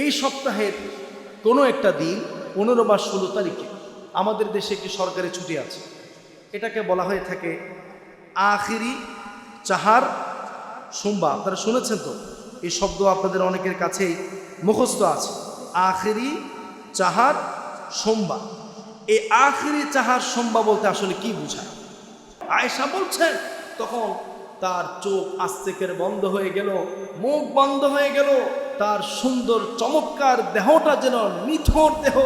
এই সপ্তাহের কোনো একটা দিন 15 বা 16 তারিখে আমাদের দেশে একটি সরকারি ছুটি আছে। এটাকে বলা হয়ে থাকে আখিরি চাহার সোমবার। আপনারা শুনেছেন তো, এই শব্দ আপনাদের অনেকের কাছেই মুখস্থ আছে। আখিরি চাহার সোমবার। এই আখিরি চাহার সোমবার বলতে আসলে কি বোঝায়? আয়েশা বলছেন, তখন তার চোখ আস্তে করে বন্ধ হয়ে গেল, মুখ বন্ধ হয়ে গেল, তার সুন্দর চমৎকার দেহটা যেন নিথর দেহ,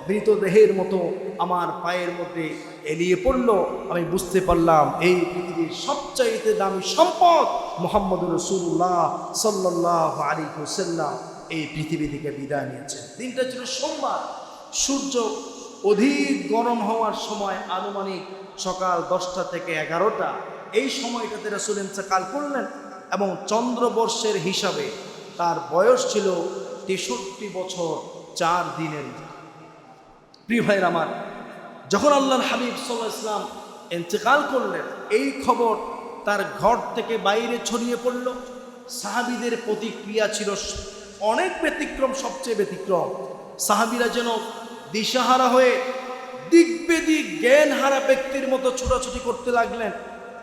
মৃতদেহের মতো আমার পায়ের মধ্যে এলিয়ে পড়ল। আমি বুঝতে পারলাম এই পৃথিবীর সবচাইতে দামি সম্পদ মুহাম্মদুর রাসূলুল্লাহ সাল্লাল্লাহু আলাইহি ওয়াসাল্লাম এই পৃথিবী থেকে বিদায় নিয়েছেন। দিনটা ছিল সোমবার। সূর্য অধিক গরম হওয়ার সময়, আনুমানিক সকাল 10টা থেকে 11টা, এই সময়টাতে রাসূল ইন্তেকাল করলেন এবং চন্দ্রবর্ষের হিসাবে তার বয়স ছিল 63 বছর 4 দিনের। প্রিয় ভাইয়ের আমার, যখন আল্লাহর হাবিব সাল্লাল্লাহু আলাইহি ওয়াসাল্লাম ইন্তেকাল করলেন, এই খবর তার ঘর থেকে বাইরে ছড়িয়ে পড়ল। সাহাবীদের প্রতিক্রিয়া ছিল অনেক ব্যতিক্রম, সবচেয়ে ব্যতিক্রম। সাহাবীরা যেন দিশাহারা হয়ে দিক বেদিক জ্ঞানহারা ব্যক্তির মতো ছোটাছুটি করতে লাগলেন।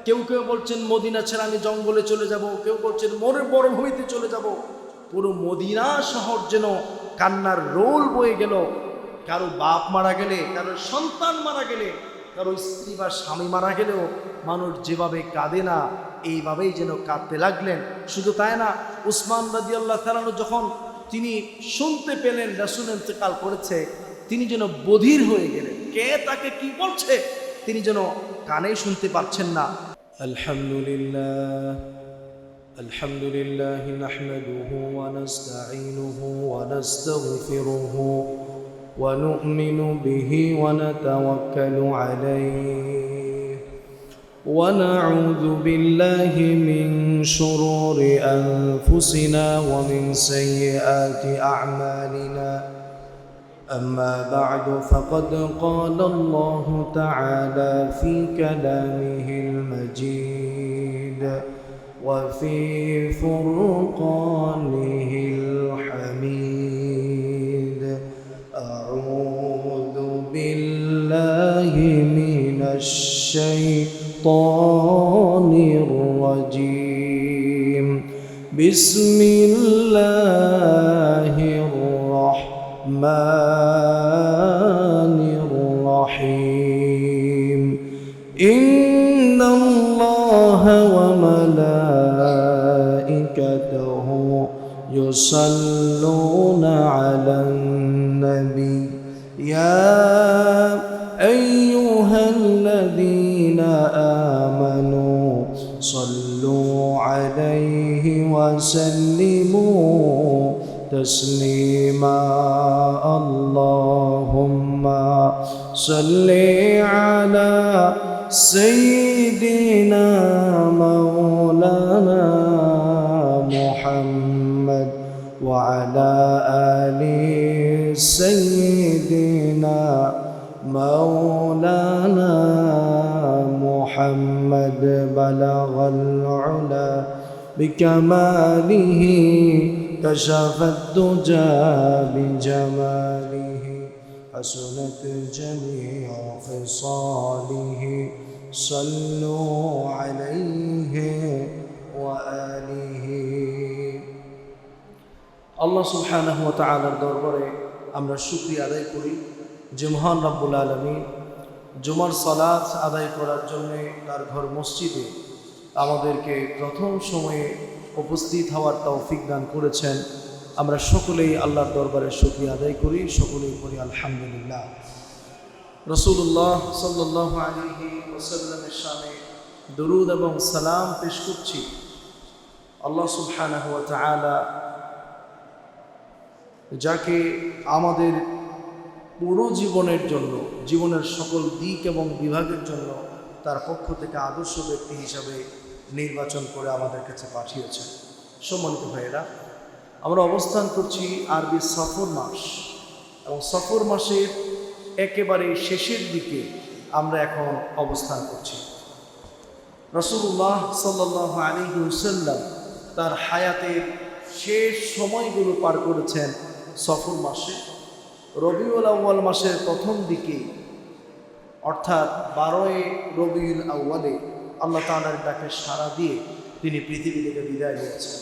কেউ কেউ বলছেন মদিনা ছেড়ে আমি জঙ্গলে চলে যাব, কেউ বলছেন মরুভূমিতে চলে যাব। পুরো মদিনা শহর যেন কান্নার রোল বয়ে গেল। কারো বাপ মারা গেলে, কারো সন্তান মারা গেলে, কারো স্ত্রী বা স্বামী মারা গেলেও মানুষ যেভাবে কাঁদে না, এইভাবেই যেন কাঁদতে লাগলেন। শুধু তাই না, উসমান রাদিয়াল্লাহু তাআলা যখন তিনি শুনতে পেলেন রাসূল ইন্তেকাল করেছে, তিনি যেন বধির হয়ে গেলেন। কে তাকে কি বলছে তিনি যেন কানে শুনতে পাচ্ছেন না। আলহামদুলিল্লাহ নাহমাদুহু ওয়া নাস্তাঈনুহু ওয়া নাস্তাগফিরুহু ওয়া নু'মিনু বিহি ওয়া নাতাওয়াক্কালু আলাইহি ওয়া নাউযু বিল্লাহি মিন শুরুরি আনফুসিনা ওয়া মিন সাইয়্যাতি আ'মালিনা। أما بعد فقد قال الله تعالى في كلامه المجيد وفي فرقانه الحميد. أعوذ بالله من الشيطان الرجيم. بسم الله الرحمن الرحيم. إن الله وملائكته يصلون على النبي يا أيها الذين آمنوا صلوا عليه وسلموا تسليما. اللهم صل على سيدنا مولانا محمد وعلى آل سيدنا مولانا محمد. بلغ العلا بكماله كشف الدجى بجماله حسنت جميع خصاله. صلوا عليه وآله. আল্লাহ সুবহানাহু ওয়া তাআলার দরবারে আমরা শুকরিয়া আদায় করি যে মহান রব্বুল আলামিন জুমার সালাত আদায় করার জন্য তার ঘর মসজিদে আমাদেরকে প্রথম সময়ে উপস্থিত হওয়ার তৌফিক দান করেছেন। আমরা সকলেই আল্লাহর দরবারে শুকরিয়া আদায় করি, সকলেই করি আলহামদুলিল্লাহ। রাসূলুল্লাহ সাল্লাল্লাহু আলাইহি ওয়াসাল্লামের শানে দরুদ এবং সালাম পেশ করছি। আল্লাহ সুবহানাহু ওয়া তাআলা যাকে আমাদের পুরো জীবনের জন্য, জীবনের সকল দিক এবং বিভাগের জন্য তার পক্ষ থেকে আদর্শ ব্যক্তি হিসাবে নির্বাচন করে আমাদের কাছে পাঠিয়েছেন। সম্মানিত ভাইয়েরা, আমরা অবস্থান করছি আরবি সফর মাস এবং সফর মাসের একেবারে শেষের দিকে আমরা এখন অবস্থান করছি। রাসূলুল্লাহ সাল্লাল্লাহু আলাইহি ওয়াসাল্লাম তার হায়াতের শেষ সময়গুলো পার করেছেন সফর মাসে রবিউল আউয়াল মাসের প্রথম দিকে অর্থাৎ 12 রবিউল আউয়ালে আল্লাহ তাআলার ডাকে সাড়া দিয়ে তিনি পৃথিবী থেকে বিদায় নিয়েছেন।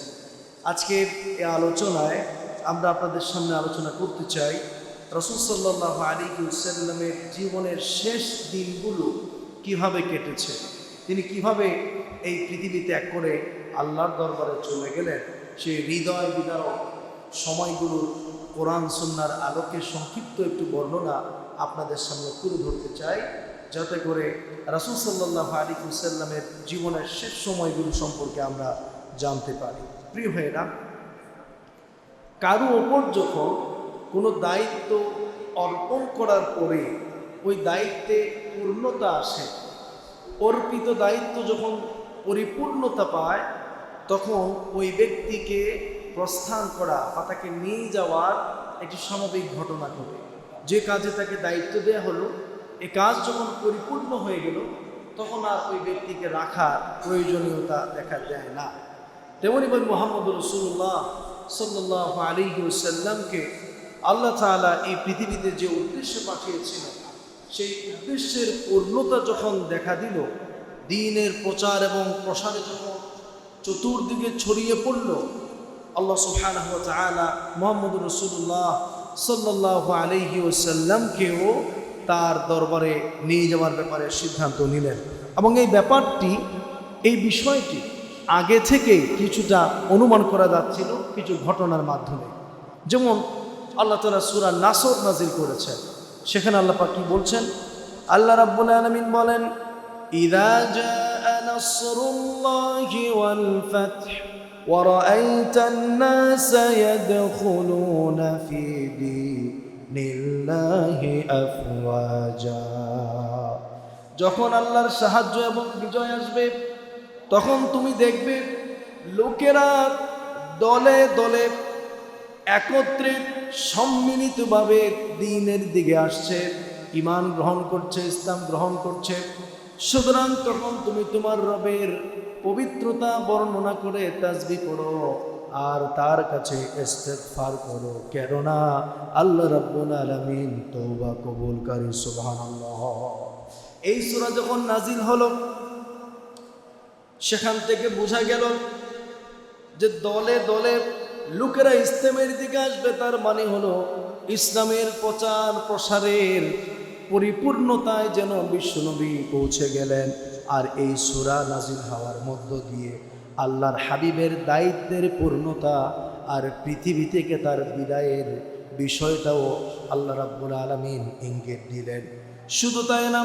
আজকের এই আলোচনায় আমরা আপনাদের সামনে আলোচনা করতে চাই রাসূল সাল্লাল্লাহু আলাইহি ওয়াসাল্লামের জীবনের শেষ দিনগুলো কিভাবে কেটেছে, তিনি কিভাবে এই পৃথিবী ত্যাগ করে আল্লাহর দরবারে চলে গেলেন। সেই হৃদয় বিদারক সময়গুলোর কোরআন সুন্নাহর আলোকে সংক্ষিপ্ত একটু বর্ণনা আপনাদের সামনে তুলে ধরতে চাই, যাতে করে রাসূল সাল্লাল্লাহু আলাইহি ওয়াসাল্লামের জীবনের শেষ সময়গুলো সম্পর্কে আমরা জানতে পারি। প্রিয় ভাইয়েরা, কারো ওপর যখন কোনো দায়িত্ব অর্পণ করার পরে ওই দায়িত্বে পূর্ণতা আসে, অর্পিত দায়িত্ব যখন পরিপূর্ণতা পায়, তখন ওই ব্যক্তিকে প্রস্থান করা বা তাকে নিয়ে যাওয়ার একটি স্বাভাবিক ঘটনা ঘটে। যে কাজে তাকে দায়িত্ব দেওয়া হলো, এ কাজ যখন পরিপূর্ণ হয়ে গেল, তখন আর ওই ব্যক্তিকে রাখার প্রয়োজনীয়তা দেখা যায় না। তেমনি বই মুহাম্মদ রাসূলুল্লাহ সাল্লাল্লাহু আলাইহি ওয়াসাল্লামকে আল্লাহ তাআলা এই পৃথিবীতে যে উদ্দেশ্যে পাঠিয়েছিলেন, সেই উদ্দেশ্যের পূর্ণতা যখন দেখা দিল, দ্বীনের প্রচার এবং প্রসারে যখন চতুর্দিকে ছড়িয়ে পড়ল, আল্লাহ সুবহানাহু ওয়া তাআলা মুহাম্মদ রাসূলুল্লাহ সাল্লাল্লাহু আলাইহি ওয়াসাল্লামকেও তার দরবারে নিয়ে যাওয়ার ব্যাপারে সিদ্ধান্ত নিলেন। এবং এই বিষয়টি আগে থেকে কিছুটা অনুমান করা যাচ্ছিল কিছু ঘটনার মাধ্যমে। যেমন আল্লাহ তাআলা সূরা নাসর নাজিল করেছেন, সেখানে আল্লাহ পাক কি বলছেন? আল্লাহ রাব্বুল আলামিন বলেন, ইযা জাআ নাসরুল্লাহি ওয়াল ফাথ ওয়া রাআইতান নাসা ইয়াদখুলুনা ফি দীনিল্লাহি আফওয়াজা। যখন আল্লাহর সাহায্য এবং বিজয় আসবে, তখন তুমি দেখবে লোকেরা দলে দলে একত্রে সম্মিলিতভাবে দ্বীনের দিকে আসছে, ঈমান গ্রহণ করছে, ইসলাম গ্রহণ করছে। সুতরাং তখন তুমি তোমার রবের পবিত্রতা বর্ণনা করে তাসবিহ করো আর তার কাছে ইস্তিগফার করো, কেননা আল্লাহ রাব্বুল আলামিন তওবা কবুলকারী। সুবহানাল্লাহ। এই সূরা যখন নাজিল হলো, সেখান থেকে বোঝা গেল যে দলে দলে লোকেরা ইসলামের দিকে আসবে, তার মানে হলো ইসলামের প্রচার প্রসারের পরিপূর্ণতায় যেন বিশ্বনবী পৌঁছে গেলেন। আর এই সূরা নাজিল হওয়ার মধ্য দিয়ে আল্লাহর হাবিবের দায়িত্বের পূর্ণতা আর পৃথিবী থেকে তার বিদায়ের বিষয়টাও আল্লাহ রাব্বুল আলামিন ইঙ্গিত দিলেন। শুধু তাই না,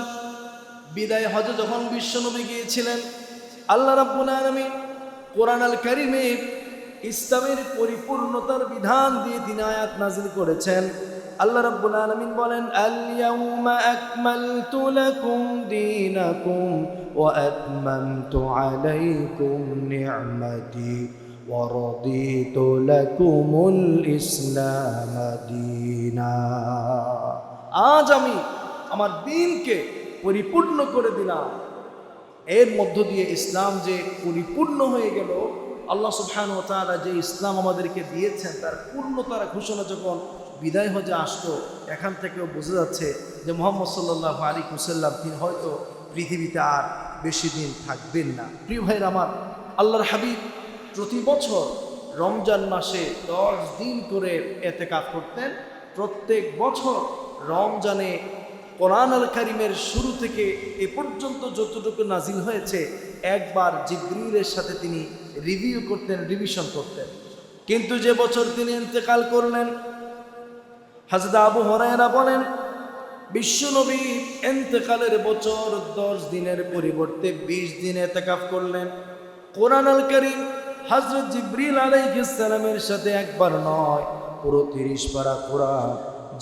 বিদায় হজে যখন বিশ্বনবী গিয়েছিলেন, আল্লাহ রাব্বুল আলামিন কোরআন আল কারীমে ইসলামের পরিপূর্ণতার বিধান দিয়ে তিনি আয়াত নাজিল করেছেন। আল্লাহ রাব্বুল আলামিন বলেন, আল ইয়াউমা আকমালতু লাকুম দীনাকুম ওয়া আতমামতু আলাইকুম নি'মাতি ওয়া রাদিতু লাকুমুল ইসলাম দীনা। আজ আমি আমার দ্বীনকে পরিপূর্ণ করে দিলাম। এর মধ্য দিয়ে ইসলাম যে পরিপূর্ণ হয়ে গেল, আল্লাহ সুবহানাহু ওয়া তাআলা যে ইসলাম আমাদেরকে দিয়েছেন তার পূর্ণতার ঘোষণা যখন বিদায় হজে আসতো, এখান থেকেও বোঝা যাচ্ছে যে মুহাম্মদ সাল্লাল্লাহু আলাইহি ওয়াসাল্লাম তিনি হয়তো পৃথিবীতে আর বেশি দিন থাকবেন না। প্রিয় ভাইরা আমার, আল্লাহর হাবিব প্রতি বছর রমজান মাসে 10 দিন করে ইতিকাফ করতেন। প্রত্যেক বছর রমজানে কোরআন আল কারীমের শুরু থেকে এ পর্যন্ত যতটুকু নাজিল হয়েছে, একবার জিবরিলের সাথে তিনি রিভিউ করতেন, রিভিশন করতেন। কিন্তু যে বছর তিনি ইন্তেকাল করলেন, হযরত আবু হুরায়রা বলেন, বিশ্বনবী ইন্তেকালের বছর 10 দিনের পরিবর্তে 20 দিন ইতিকাফ করলেন। কোরআন আল কারীম হযরত জিবরিল আলাইহিস সালামের সাথে একবার নয়, পুরো 30 পারা কোরআন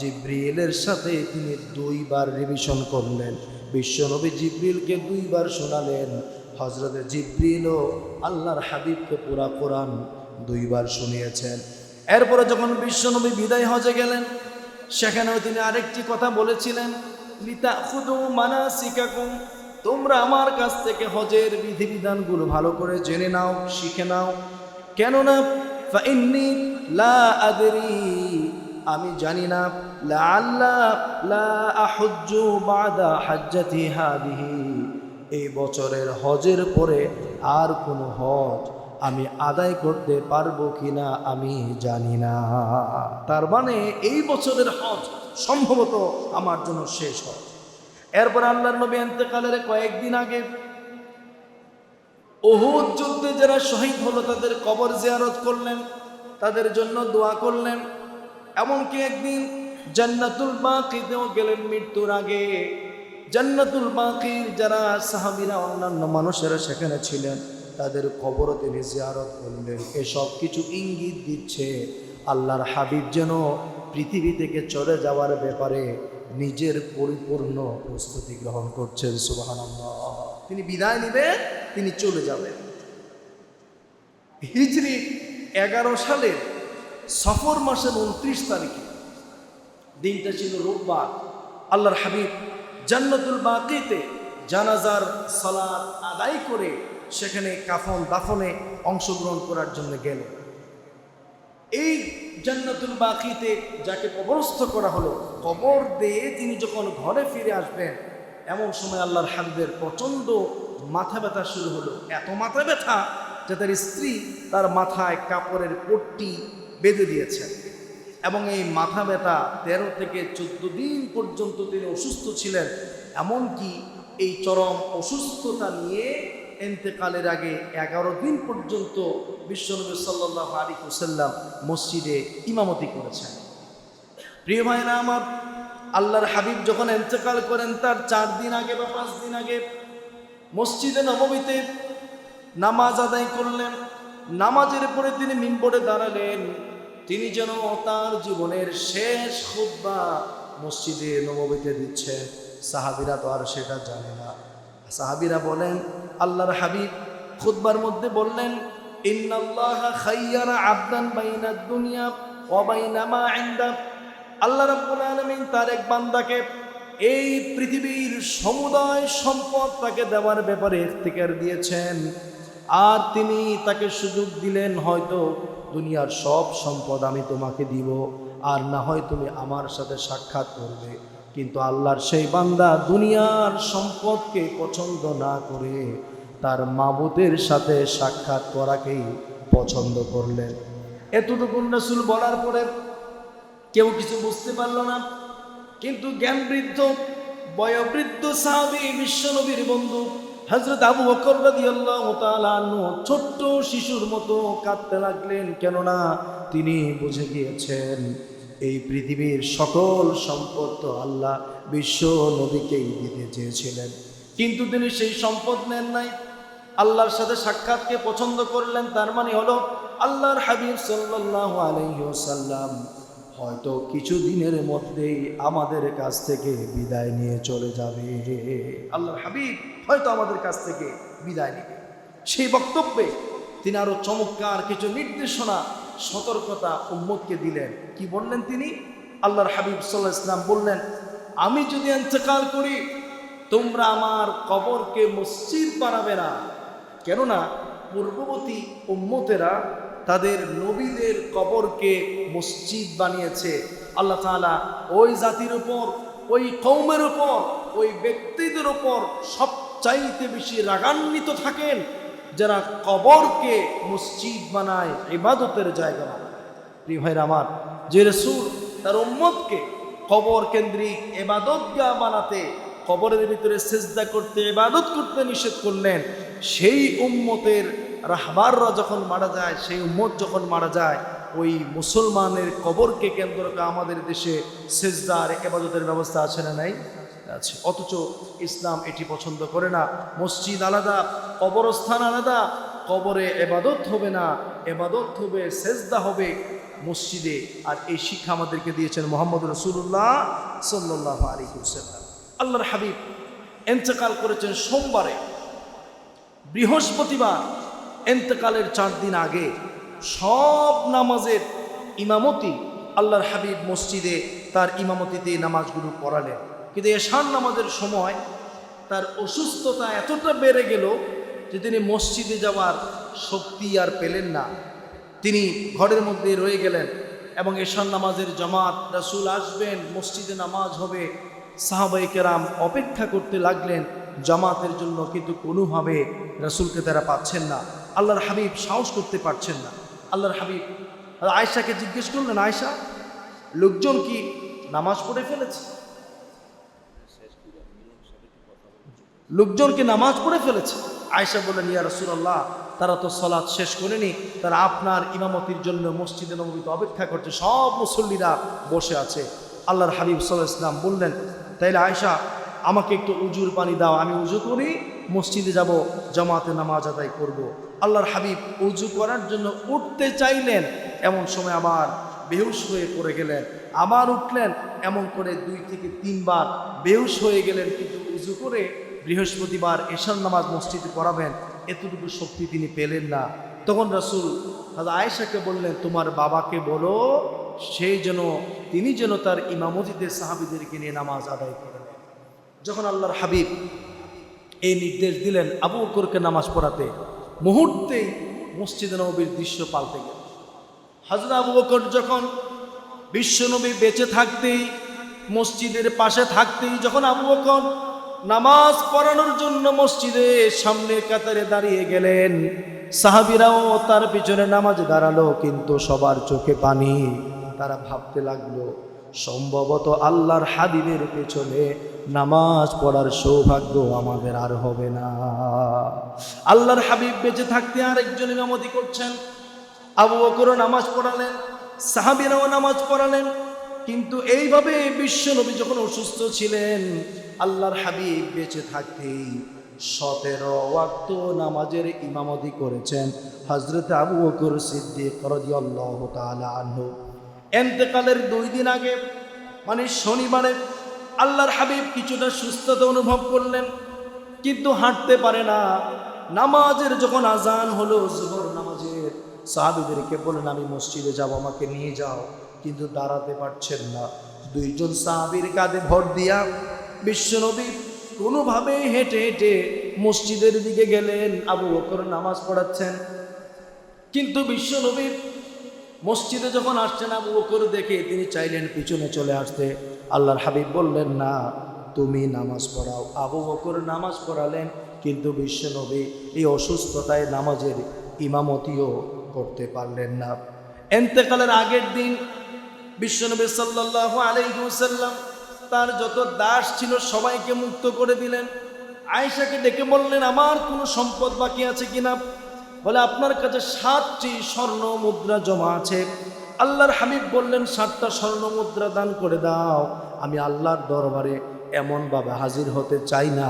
জিবরিলের সাথে তিনি 2 বার রিভিশন করলেন। বিশ্বনবী জিবরিলকে 2 বার শোনালেন, হযরত জিবরিলও আল্লাহর হাবিবকে পুরা কোরআন 2 বার শুনিয়েছেন। এরপরে যখন বিশ্বনবী বিদায় হজে গেলেন, সেখানেও তিনি আরেকটি কথা বলেছিলেন, লিতাখুদু মানাসিকাকুম, তোমরা আমার কাছ থেকে হজের বিধিবিধানগুলো ভালো করে জেনে নাও, শিখে নাও। কেননা ফাইন্নী লা আদরি, আমি জানি না লাআল্লা লা আহুজ্জু বাদা হাজ্জাতি হাদিহি, এই বছরের হজের পরে আর কোনো হজ আমি আদায় করতে পারবো কিনা আমি জানি না। তার মানে এই বছরের হজ সম্ভবত আমার জন্য শেষ হজ। এরপর আল্লাহর নবী ইন্তেকালের কয়েকদিন আগে উহুদ যুদ্ধে যারা শহীদ হলো তাদের কবর জিয়ারত করলেন, তাদের জন্য দোয়া করলেন। এমনকি একদিন জান্নাতুল বাকিতেও গেলেন মৃত্যুর আগে। জান্নাতুল বাকির যারা সাহাবীরা অন্যান্য মানুষেরা সেখানে ছিলেন তাদের কবরও তিনি জিয়ারত করলেন। এসব কিছু ইঙ্গিত দিচ্ছে আল্লাহর হাবিব যেন পৃথিবী থেকে চলে যাওয়ার ব্যাপারে নিজের পরিপূর্ণ প্রস্তুতি গ্রহণ করছেন। সুবহানাল্লাহ। তিনি বিদায় নেবেন, তিনি চলে যাবেন। হিজরি 11 সালের সফর মাসের 29 তারিখে, দিনটা ছিল রোববার, আল্লাহর হাবিব জান্নাতুল বাকিতে জানাজার সালাত আদায় করে সেখানে কাফন দাফনে অংশগ্রহণ করার জন্য গেলেন। এই জান্নাতুল বাকিতে যাকে কবরস্থ করা হলো, কবর দিয়ে তিনি যখন ঘরে ফিরে আসবেন এমন সময় আল্লাহর হাবিবের প্রচণ্ড মাথা ব্যথা শুরু হলো। এত মাথা ব্যথা যে তার স্ত্রী তার মাথায় কাপড়ের পট্টি বেঁধে দিয়েছেন এবং এই মাথা ব্যথা 13 থেকে 14 দিন পর্যন্ত তিনি অসুস্থ ছিলেন। এমনকি এই চরম অসুস্থতা নিয়ে ইন্তেকালের আগে 11 দিন পর্যন্ত বিশ্বনবী সাল্লাল্লাহু আলাইহি ওয়াসাল্লাম মসজিদে ইমামতি করেছেন। প্রিয় ভাইরা আমার, আল্লাহর হাবিব যখন ইন্তেকাল করেন তার 4 দিন আগে বা 5 দিন আগে মসজিদে নববীতে নামাজ আদায় করলেন। নামাজের পরে তিনি মিম্বরে দাঁড়ালেন। তিনি যেন তার জীবনের শেষ খুতবা মসজিদে নববীতে দিচ্ছেন। সাহাবীরা তো আর সেটা জানে না। সাহাবীরা বলেন, আল্লাহর হাবিব খুতবার মধ্যে বললেন, ইন্নাল্লাহা খায়্যারা আবদান বাইনাদ দুনিয়া ওয়া বাইনা মা ইনদা। আল্লাহ রাব্বুল আলামিন তার এক বান্দাকে এই পৃথিবীর সমুদায় সম্পদ তাকে দেওয়ার ব্যাপারে ইখতিয়ার দিয়েছেন। আর তিনি তাকে সুযোগ দিলেন, হয়তো দুনিয়ার সব সম্পদ আমি তোমাকে দিব, আর না হয় তুমি আমার সাথে সাক্ষাৎ করবে। কিন্তু আল্লাহর সেই বান্দা দুনিয়ার সম্পদকে পছন্দ না করে তার মাবুদের সাথে সাক্ষাৎ করাকেই পছন্দ করলেন। এতটুকু রাসূল বলার পরে কেউ কিছু বুঝতে পারল না। কিন্তু জ্ঞানবৃদ্ধ বয়োবৃদ্ধ সাহাবী বিশ্বনবীর বন্ধু হযরত আবু বকর রাদিয়াল্লাহু তাআলা আনহু ছোট্ট শিশুর মতো কাঁদতে লাগলেন। কেননা তিনি বুঝে গিয়েছেন এই পৃথিবীর সকল সম্পদ তো আল্লাহ বিশ্ব নবীকেই দিতে চেয়েছিলেন, কিন্তু তিনি সেই সম্পদ নেন নাই। আল্লাহর সাথে সাক্ষাৎকে পছন্দ করলেন। তার মানে হলো আল্লাহর হাবিব সাল্লাল্লাহু আলাইহি ওয়াসাল্লাম হয়তো কিছু দিনের মধ্যেই আমাদের কাছ থেকে বিদায় নিয়ে চলে যাবে। আল্লাহর হাবিব হয়তো আমাদের কাছ থেকে বিদায় নেবে। সেই বক্তব্যে তিনি আরো চমৎকার কিছু নির্দেশনা, সতর্কতা উম্মতকে দিলেন। কি বললেন তিনি? আল্লাহর হাবিব সাল্লাল্লাহু আলাইহি ওয়াসাল্লাম বললেন, আমি যদি ইন্তেকাল করি তোমরা আমার কবরকে মসজিদ বানাবে না। কেননা পূর্ববর্তী উম্মতেরা তাদের নবীদের কবরকে মসজিদ বানিয়েছে। আল্লাহ তাআলা ওই জাতির উপর, ওই কওমের উপর, ওই ব্যক্তিদের উপর সবচাইতে বেশি রাগান্বিত থাকেন যারা কবরকে মসজিদ বানায়, ইবাদতের জায়গা বানায়। প্রিয় ভাইরা আমার, যে রাসূল তার উম্মতকে কবর কেন্দ্রিক ইবাদতগাহ বানাতে, কবরের ভিতরে সিজদা করতে, ইবাদত করতে নিষেধ করলেন, সেই উম্মতের রাহবাররা যখন মারা যায়, সেই উম্মত যখন মারা যায়, ওই মুসলমানের কবরকে কেন্দ্র করে আমাদের দেশে সিজদা আর ইবাদতের ব্যবস্থা আছে না নাই? আছে। অথচ ইসলাম এটি পছন্দ করে না। মসজিদ আলাদা, কবরস্থান আলাদা। কবরে ইবাদত হবে না, ইবাদত হবে, সিজদা হবে মসজিদে। আর এই শিক্ষা আমাদেরকে দিয়েছেন মুহাম্মদ রাসূলুল্লাহ সাল্লাল্লাহু আলাইহি ওয়াসাল্লাম। আল্লাহর হাবিব ইন্তেকাল করেছেন সোমবারে। বৃহস্পতিবার ইন্তেকালের 4 দিন আগে সব নামাজের ইমামতি আল্লাহর হাবিব মসজিদে তার ইমামতিতে নামাজগুলো পড়ালেন। কিন্তু এশার নামাজের সময় তার অসুস্থতা এতটা বেড়ে গেল যে তিনি মসজিদে যাওয়ার শক্তি আর পেলেন না। তিনি ঘরের মধ্যে রয়ে গেলেন এবং এশার নামাজের জামাত, রাসূল আসবেন, মসজিদে নামাজ হবে। সাহাবায়ে কেরাম অপেক্ষা করতে লাগলেন জামাতের জন্য, কিন্তু কোনোভাবে রাসূলকে তারা পাচ্ছেন না। আল্লাহর হাবিব সাহস করতে পারছেন না। আল্লাহর হাবিব আয়েশাকে জিজ্ঞেস করলেন, আয়েশা, লোকজন কি নামাজ পড়ে ফেলেছে? লোকজন কি নামাজ পড়ে ফেলেছে? আয়েশা বললেন, ইয়া রাসূলুল্লাহ, তারা তো সালাত শেষ করেনি, তারা আপনার ইমামতির জন্য মসজিদে নববীতে অপেক্ষা করছে, সব মুসল্লিরা বসে আছে। আল্লাহর হাবিব সাল্লাল্লাহু আলাইহি ওয়াসাল্লাম বললেন, তাইলে আয়েশা, আমাকে একটু উজুর পানি দাও, আমি উজু করি, মসজিদে যাব, জামাতে নামাজ আদায় করব। আল্লাহর হাবিব উজু করার জন্য উঠতে চাইলেন, এমন সময় আবার বেহুশ হয়ে পড়ে গেলেন। আবার উঠলেন, এমন করে 2 থেকে 3 বার বেহুশ হয়ে গেলেন। কিন্তু উজু করে বৃহস্পতিবার এশার নামাজ মসজিদে পড়াবেন, এতটুকু শক্তি তিনি পেলেন না। তখন রাসূল আয়েশাকে বললেন, তোমার বাবাকে বলো তিনি যেন তার ইমামতিতে সাহাবীদেরকে নিয়ে নামাজ আদায় করেন। যখন আল্লাহর হাবিব এই নির্দেশ দিলেন আবু বকরকে নামাজ পড়াতে, মুহূর্তেই মসজিদে নববীর দৃশ্য পাল্টে গেল। হযরত আবু বকর যখন বিশ্বনবী বেঁচে থাকতেই, মসজিদের পাশে থাকতেই, যখন আবু বকর নামাজ পড়ানোর জন্য মসজিদের সামনে কাতারে দাঁড়িয়ে গেলেন, সাহাবীরাও তার পিছনে নামাজে দাঁড়ালো, কিন্তু সবার চোখে পানি। তারা ভাবতে লাগলো, সম্ভবত আল্লাহর হাবিবের পেছনে নামাজ পড়ার সৌভাগ্য আমাদের আর হবে না। আল্লাহর হাবিব বেঁচে থাকতে আরেকজন ইমামতি করছেন, আবু বকরও নামাজ পড়ালেন, সাহাবীরাও নামাজ পড়ালেন। কিন্তু এইভাবে বিশ্বনবী যখন অসুস্থ ছিলেন, আল্লাহর হাবিব বেঁচে থাকতেই 17 ওয়াক্ত নামাজের ইমামতি করেছেন হযরত আবু বকর সিদ্দিক রাদিয়াল্লাহু তাআলা আনহু। ইন্তেকালের 2 দিন আগে, মানে শনিবারে, আল্লাহর হাবিব কিছুটা সুস্থতা অনুভব করলেন, কিন্তু হাঁটতে পারে না। নামাজের যখন আজান হলো, যোহর নামাজের, সাহাবীদেরকে বলেন, আমি মসজিদে যাব, আমাকে নিয়ে যাও, কিন্তু দাঁড়াতে পারছেন না। 2 জন সাহাবীর কাঁধে ভর দিয়া বিশ্বনবী কোনোভাবে হেঁটে হেঁটে মসজিদের দিকে গেলেন। আবু বকর নামাজ পড়াচ্ছেন, কিন্তু বিশ্বনবী মসজিদে যখন আসছেন, আবু বকর দেখে তিনি চাইলেন পিছনে চলে আসতে। আল্লাহর হাবিব বললেন, না, তুমি নামাজ পড়াও। আবু বকর নামাজ পড়ালেন, কিন্তু বিশ্বনবী এই অসুস্থতায় নামাজের ইমামতিও করতে পারলেন না। ইন্তেকালের আগের দিন বিশ্বনবী সাল্লাল্লাহু আলাইহি ওয়াসাল্লাম তার যত দাস ছিল সবাইকে মুক্ত করে দিলেন। আয়েশাকে ডেকে বললেন, আমার কোনো সম্পদ বাকি আছে কিনা? বলে, আপনার কাছে 7টি স্বর্ণ মুদ্রা জমা আছে। আল্লাহর হাবিব বললেন, 7টা স্বর্ণ মুদ্রা দান করে দাও। আমি আল্লাহর দরবারে এমনভাবে হাজির হতে চাই না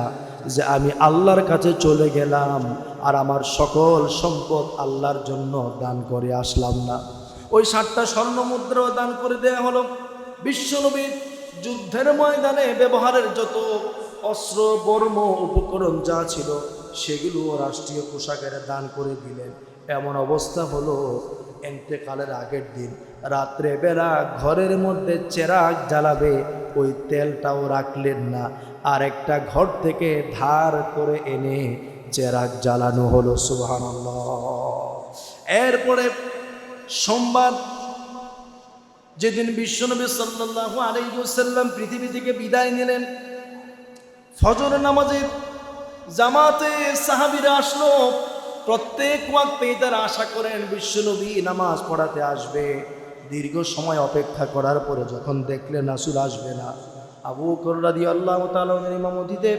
যে আমি আল্লাহর কাছে চলে গেলাম আর আমার সকল সম্পদ আল্লাহর জন্য দান করে আসলাম না। ওই 7টা স্বর্ণ মুদ্রাও দান করে দেওয়া হলো। বিশ্বনবীর যুদ্ধের ময়দানে ব্যবহারের যত অস্ত্র, বর্ম, উপকরণ যা ছিল সেগুলো রাষ্ট্রীয় পোশাকের দান করে দিলেন। এমন অবস্থা হলো, ইন্তেকালের আগের দিন রাত্রে বেলা ঘরের মধ্যে চেরাগ জ্বালাবে, ওই তেলটাও রাখলেন না, আর একটা ঘর থেকে ধার করে এনে চেরাগ জ্বালানো হলো। সুবহানাল্লাহ। এরপরে সোমবার, যেদিন বিশ্বনবী সাল্লাল্লাহু আলাইহি ওয়াসাল্লাম পৃথিবী থেকে বিদায় নিলেন, ফজর নামাজের জামাতে সাহাবীরা আসলো। প্রত্যেক ওয়াক্তে তারা আশা করেন বিশ্বনবী নামাজ পড়াতে আসবে। দীর্ঘ সময় অপেক্ষা করার পরে যখন দেখলেন রাসূল আসবে না, আবু বকর রাদিয়াল্লাহু তাআলা ইমামতিতে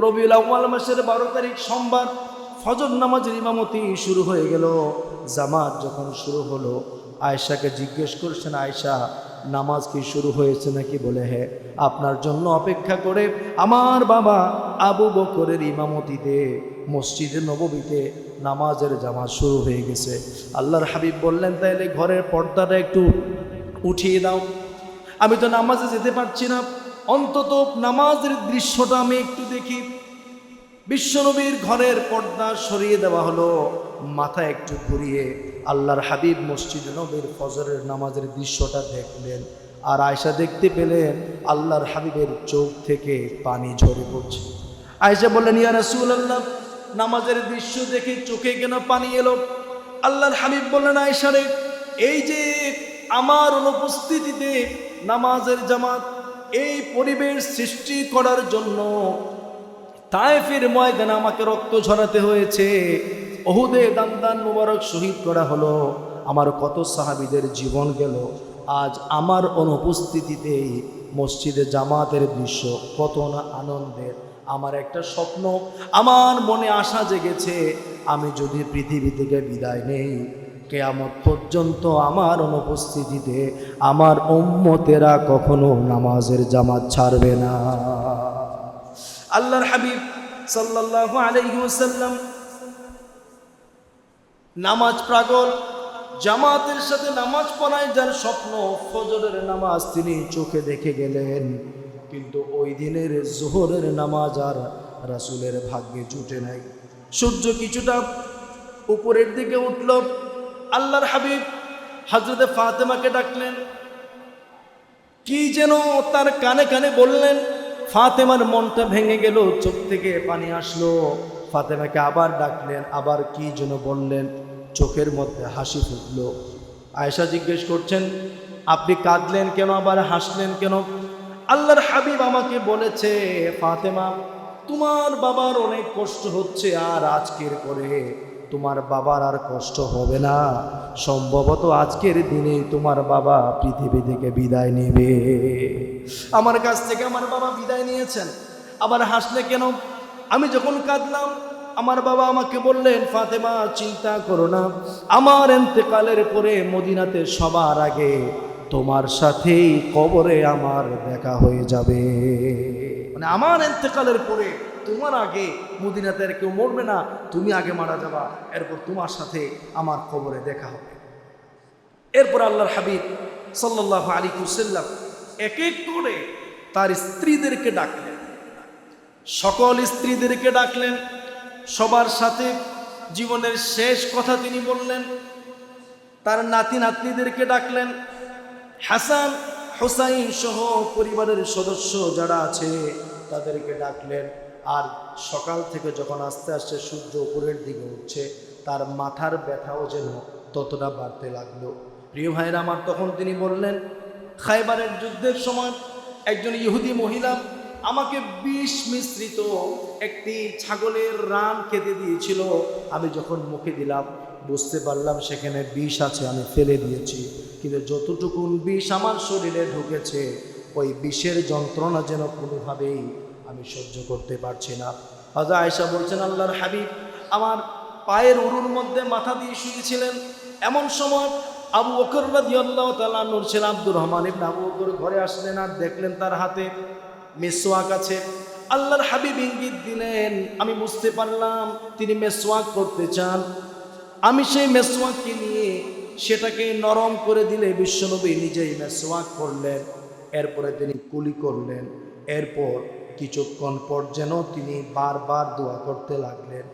রবিউল আউয়াল মাসের 12 তারিখ সোমবার ফজর নামাজের ইমামতি শুরু হয়ে গেল। জামাত যখন শুরু হলো, আয়েশাকে জিজ্ঞেস করছেন, আয়েশা, নামাজ কি শুরু হয়েছে নাকি? বলে, হ্যাঁ, আপনার জন্য অপেক্ষা করে আমার বাবা আবু বকরের ইমামতিতে মসজিদে নববীতে নামাজের জামাত শুরু হয়ে গেছে। আল্লাহর হাবিব বললেন, তাইলে ঘরের পর্দাটা একটু উঠিয়ে দাও, আমি তো নামাজে যেতে পারছি না, অন্তত নামাজের দৃশ্যটা আমি একটু দেখি। বিশ্বনবীর ঘরের পর্দা সরিয়ে দেওয়া হলো। মাথা একটু ঘুরিয়ে আল্লাহর হাবিব মসজিদে নববীর ফজরের নামাজের দৃশ্যটা দেখলেন। আর আয়েশা দেখতে পেলেন আল্লাহর হাবিবের চোখ থেকে পানি ঝরে পড়ছে। আয়েশা বললেন, ইয়া রাসূলুল্লাহ, নামাজের দৃশ্য দেখে চোখে কেন পানি এলো? আল্লাহর হাবিব বললেন, আয়েশা রে, এই যে আমার অনুপস্থিতিতে নামাজের জামাত এই পরিবেশ সৃষ্টি করার জন্য তায়েফের ময়দানে আমাকে রক্ত ঝরাতে হয়েছে, ওহুদে দান্দান মুবারক শহীদ করা হলো, আমার কত সাহাবীদের জীবন গেল। আজ আমার অনুপস্থিতিতেই মসজিদে জামাতের দৃশ্য কত না আনন্দের। আমার একটা স্বপ্ন, আমার মনে আশা জেগেছে, আমি যদি পৃথিবী থেকে বিদায় নেই, কিয়ামত পর্যন্ত আমার অনুপস্থিতিতে আমার উম্মতেরা কখনো নামাজের জামাত ছাড়বে না। আল্লাহর হাবিব সাল্লাল্লাহু আলাইহি ওয়াসাল্লাম নামাজ পাগল, জামাতের সাথে নামাজ পড়ায় যার স্বপ্ন, ফজরের নামাজ তিনি চোখে দেখে গেলেন, কিন্তু ওই দিনের জোহরের নামাজ আর রাসূলের ভাগ্যে জুটে নাই। সূর্য কিছুটা উপরের দিকে উঠল, আল্লাহর হাবিব হযরতে ফাতেমাকে ডাকলেন, কি যেন তার কানে কানে বললেন। ফাতেমার মনটা ভেঙে গেল, চোখ থেকে পানি আসলো। ফাতেমাকে আবার ডাকলেন, আবার কি যেন বললেন, চোখের মধ্যে হাসি ফুটলো। আয়েশা জিজ্ঞেস করছেন, আপনি কাঁদলেন কেন, আবার হাসলেন কেন? আল্লাহর হাবিব আমাকে বলেছে, ফাতেমা তোমার বাবার অনেক কষ্ট হচ্ছে, আর আজকের পরে তোমার বাবার আর কষ্ট হবে না। সম্ভবত আজকের দিনে তোমার বাবা পৃথিবী থেকে বিদায় নেবে। আমার কাছ থেকে আমার বাবা বিদায় নিয়েছেন, আবার হাসলে কেন? আমি যখন কাঁদলাম, আমার বাবা আমাকে বললেন, ফাতেমা চিন্তা করো না, আমার ইন্তেকালের পরে মদিনাতে সবার আগে তোমার সাথেই কবরে আমার দেখা হয়ে যাবে। মানে আমার ইন্তেকালের পরে তোমার আগে মদিনাতে আর কেউ মরবে না, তুমি আগে মারা যাবা, এরপর তোমার সাথে আমার কবরে দেখা হবে। এরপর আল্লাহর হাবিব সাল্লাল্লাহু আলাইহি ওয়াসাল্লাম এক এক করে তার স্ত্রীদেরকে ডাকলেন, সকল স্ত্রীদেরকে ডাকলেন, সবার সাথে জীবনের শেষ কথা তিনি বললেন। তার নাতি নাতনিদেরকে ডাকলেন, হাসান হুসাইন সহ পরিবারের সদস্য যারা আছে তাদেরকে ডাকলেন। আর সকাল থেকে যখন আস্তে আস্তে সূর্য উপরের দিকে উঠছে, তার মাথার ব্যথাও যেন ততটা বাড়তে লাগলো। প্রিয় ভাইরা আমার, তখন তিনি বললেন, খায়বারের যুদ্ধের সময় একজন ইহুদি মহিলা আমাকে বিষ মিশ্রিত একটি ছাগলের রান খেতে দিয়েছিল। আমি যখন মুখে দিলাম বুঝতে পারলাম সেখানে বিষ আছে, আমি ফেলে দিয়েছি। কিন্তু যতটুকুন বিষ আমার শরীরে ঢুকেছে, ওই বিষের যন্ত্রণা যেন কোনোভাবেই আমি সহ্য করতে পারছি না। হযরত আয়েশা বলছেন, আল্লাহর হাবিব আমার পায়ের উরুর মধ্যে মাথা দিয়ে শুয়েছিলেন। এমন সময় আবু বকর রাদিয়াল্লাহু তাআলা আনহুর ছেলে আব্দুর রহমান ইবনে আবু বকর ঘরে আসলেন, আর দেখলেন তার হাতে মেসওয়াক আছে। আল্লাহর হাবিব ইঙ্গিত দিলেন, আমি বুঝতে পারলাম তিনি মেসওয়াক করতে চান। আমি সেই মেসওয়াককে নিয়ে সেটাকে নরম করে দিলে বিশ্বনবী নিজেই মেসওয়াক করলেন। এরপরে তিনি কুলি করলেন। এরপর কিছুক্ষণ পর যেন তিনি বারবার দোয়া করতে লাগলেন।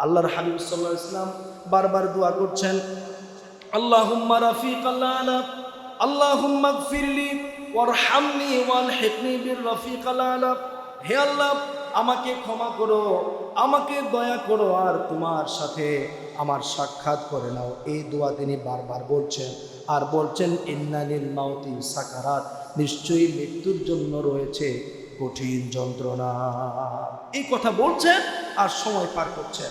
আল্লাহর হাবিব সাল্লাল্লাহু আলাইহি ওয়াসাল্লাম বারবার দোয়া করছেন, আল্লাহুম্মা রাফিকাল আলা, আল্লাহুম্মা গফিরলি ওয়ারহামনি ওয়ালহিকনি বির রাফিকাল আলা। হে আল্লাহ, আমাকে ক্ষমা করো, আমাকে দয়া করো, আর তোমার সাথে আমার সাক্ষাৎ করে নাও। এই দোয়া তিনি বারবার বলছেন। আর বলছেন, ইন্নালিল মাউতি সাকারাত, নিশ্চয়ই মৃত্যুর জন্য রয়েছে কঠিন যন্ত্রণা। এই কথা বলছেন আর সময় পার করছেন।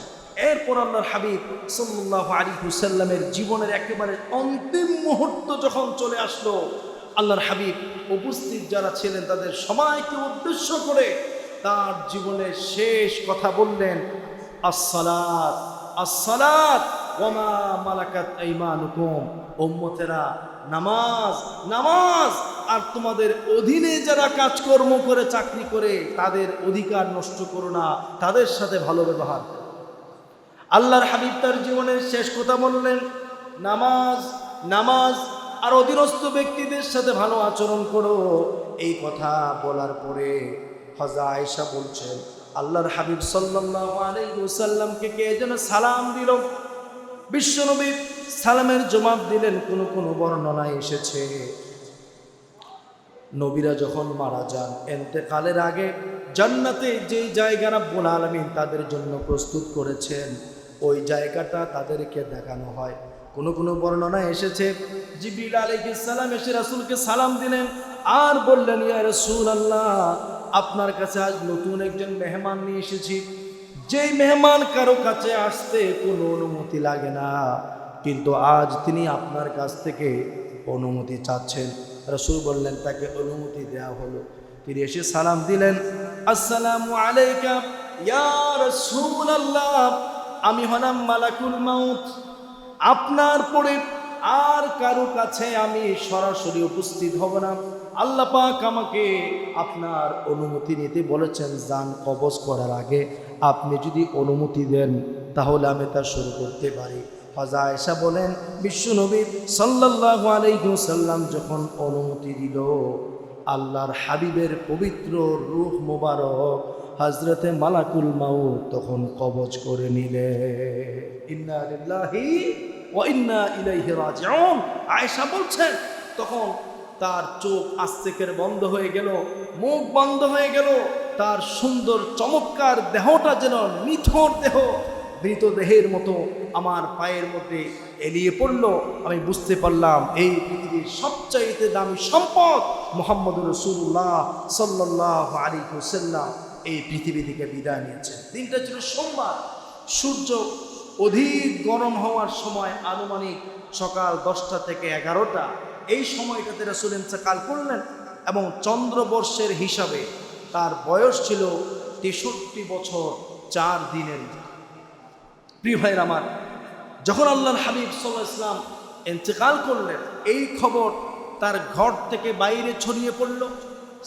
এরপর আল্লাহর হাবিব সাল্লাল্লাহু আলাইহি ওয়াসাল্লামের জীবনের একেবারে অন্তিম মুহূর্ত যখন চলে আসলো, আল্লাহর হাবিব উপস্থিত যারা ছিলেন তাদের সবাইকে উদ্দেশ্য করে তার জীবনের শেষ কথা বললেন, আসসালাত আসসালাত ওয়া মা মালাকাত আইমানুকুম। উম্মতেরা, নামাজ নামাজ, আর তোমাদের অধীনে যারা কাজকর্ম করে চাকরি করে তাদের অধিকার নষ্ট করো না, তাদের সাথে ভালো ব্যবহার করো। আল্লাহর হাবিব তার জীবনের শেষ কথা বললেন, নামাজ নামাজ, আর অধীনস্থ ব্যক্তিদের সাথে ভালো আচরণ করো। এই কথা বলার পরে হযরত আয়েশা বলছেন, আল্লাহর হাবিব সাল্লাল্লাহু আলাইহি ওয়াসাল্লামকে কে যেন সালাম দিল। বিশ্বনবী সালামের জবাব দিলেন। কোন বর্ণনায় এসেছে, নবীরা যখন মারা যান, ইন্তেকালের আগে জান্নাতে যেই জায়গা রব্বুল আলামিন তাদের জন্য প্রস্তুত করেছেন, ওই জায়গাটা তাদেরকে দেখানো হয়। কোন কোন বর্ণনায় এসেছে জিবরিল আলাইহিস সালাম এসে রাসূলকে সালাম দিলেন আর বললেন, ইয়া রাসূলুল্লাহ, আপনার কাছে আজ নতুন একজন মেহমান নিয়ে এসেছি। যেই মেহমান কারো কাছে আসতে কোনো অনুমতি লাগে না, কিন্তু আজ তিনি আপনার কাছ থেকে অনুমতি চাচ্ছেন। রাসূল বললেন, তাকে অনুমতি দেওয়া হলো। তিনি এসে সালাম দিলেন, আসসালামু আলাইকা ইয়া রাসূলুল্লাহ, আমি হলাম মালাকুল মাউত। আপনার পরে আর কারো কাছে আমি সরাসরি উপস্থিত হব না। আল্লাহ পাক আমাকে আপনার অনুমতি নিতে বলেছেন, জান কবজ করার আগে আপনি যদি অনুমতি দেন তাহলে আমি তা শুরু করতে পারি। হযরত আয়েশা বলেন, বিশ্বনবী সাল্লাল্লাহু আলাইহি ওয়াসাল্লাম যখন অনুমতি দিল, আল্লাহর হাবিবের পবিত্র রূহ মোবারক হযরতে মালাকুল মাউত তখন কবজ করে নিলে। ইন্না লিল্লাহি ওয়া ইন্না ইলাইহি রাজিউন। আয়েশা বলছেন, তখন তার চোখ আস্তে করে বন্ধ হয়ে গেল, মুখ বন্ধ হয়ে গেল, তার সুন্দর চমৎকার দেহটা যেন নিথর দেহ, মৃতদেহের মতো আমার পায়ের মধ্যে এলিয়ে পড়ল। আমি বুঝতে পারলাম এই পৃথিবীর সবচাইতে দামি সম্পদ মুহাম্মদুর রাসূলুল্লাহ সাল্লাল্লাহু আলাইহি ওয়াসাল্লাম এই পৃথিবী থেকে বিদায় নিয়েছেন। দিনটা ছিল সোমবার। সূর্য অধিক গরম হওয়ার সময়, আনুমানিক সকাল 10টা থেকে 11টা, এই সময়টাতে রাসূল ইন্তেকাল করলেন এবং চন্দ্রবর্ষের হিসাবে তার বয়স ছিল 63 বছর 4 দিনের। প্রিয় ভাইয়ের আমার, যখন আল্লাহর হাবিব সাল্লাল্লাহু আলাইহি ওয়াসাল্লাম ইন্তেকাল করলেন, এই খবর তার ঘর থেকে বাইরে ছড়িয়ে পড়ল।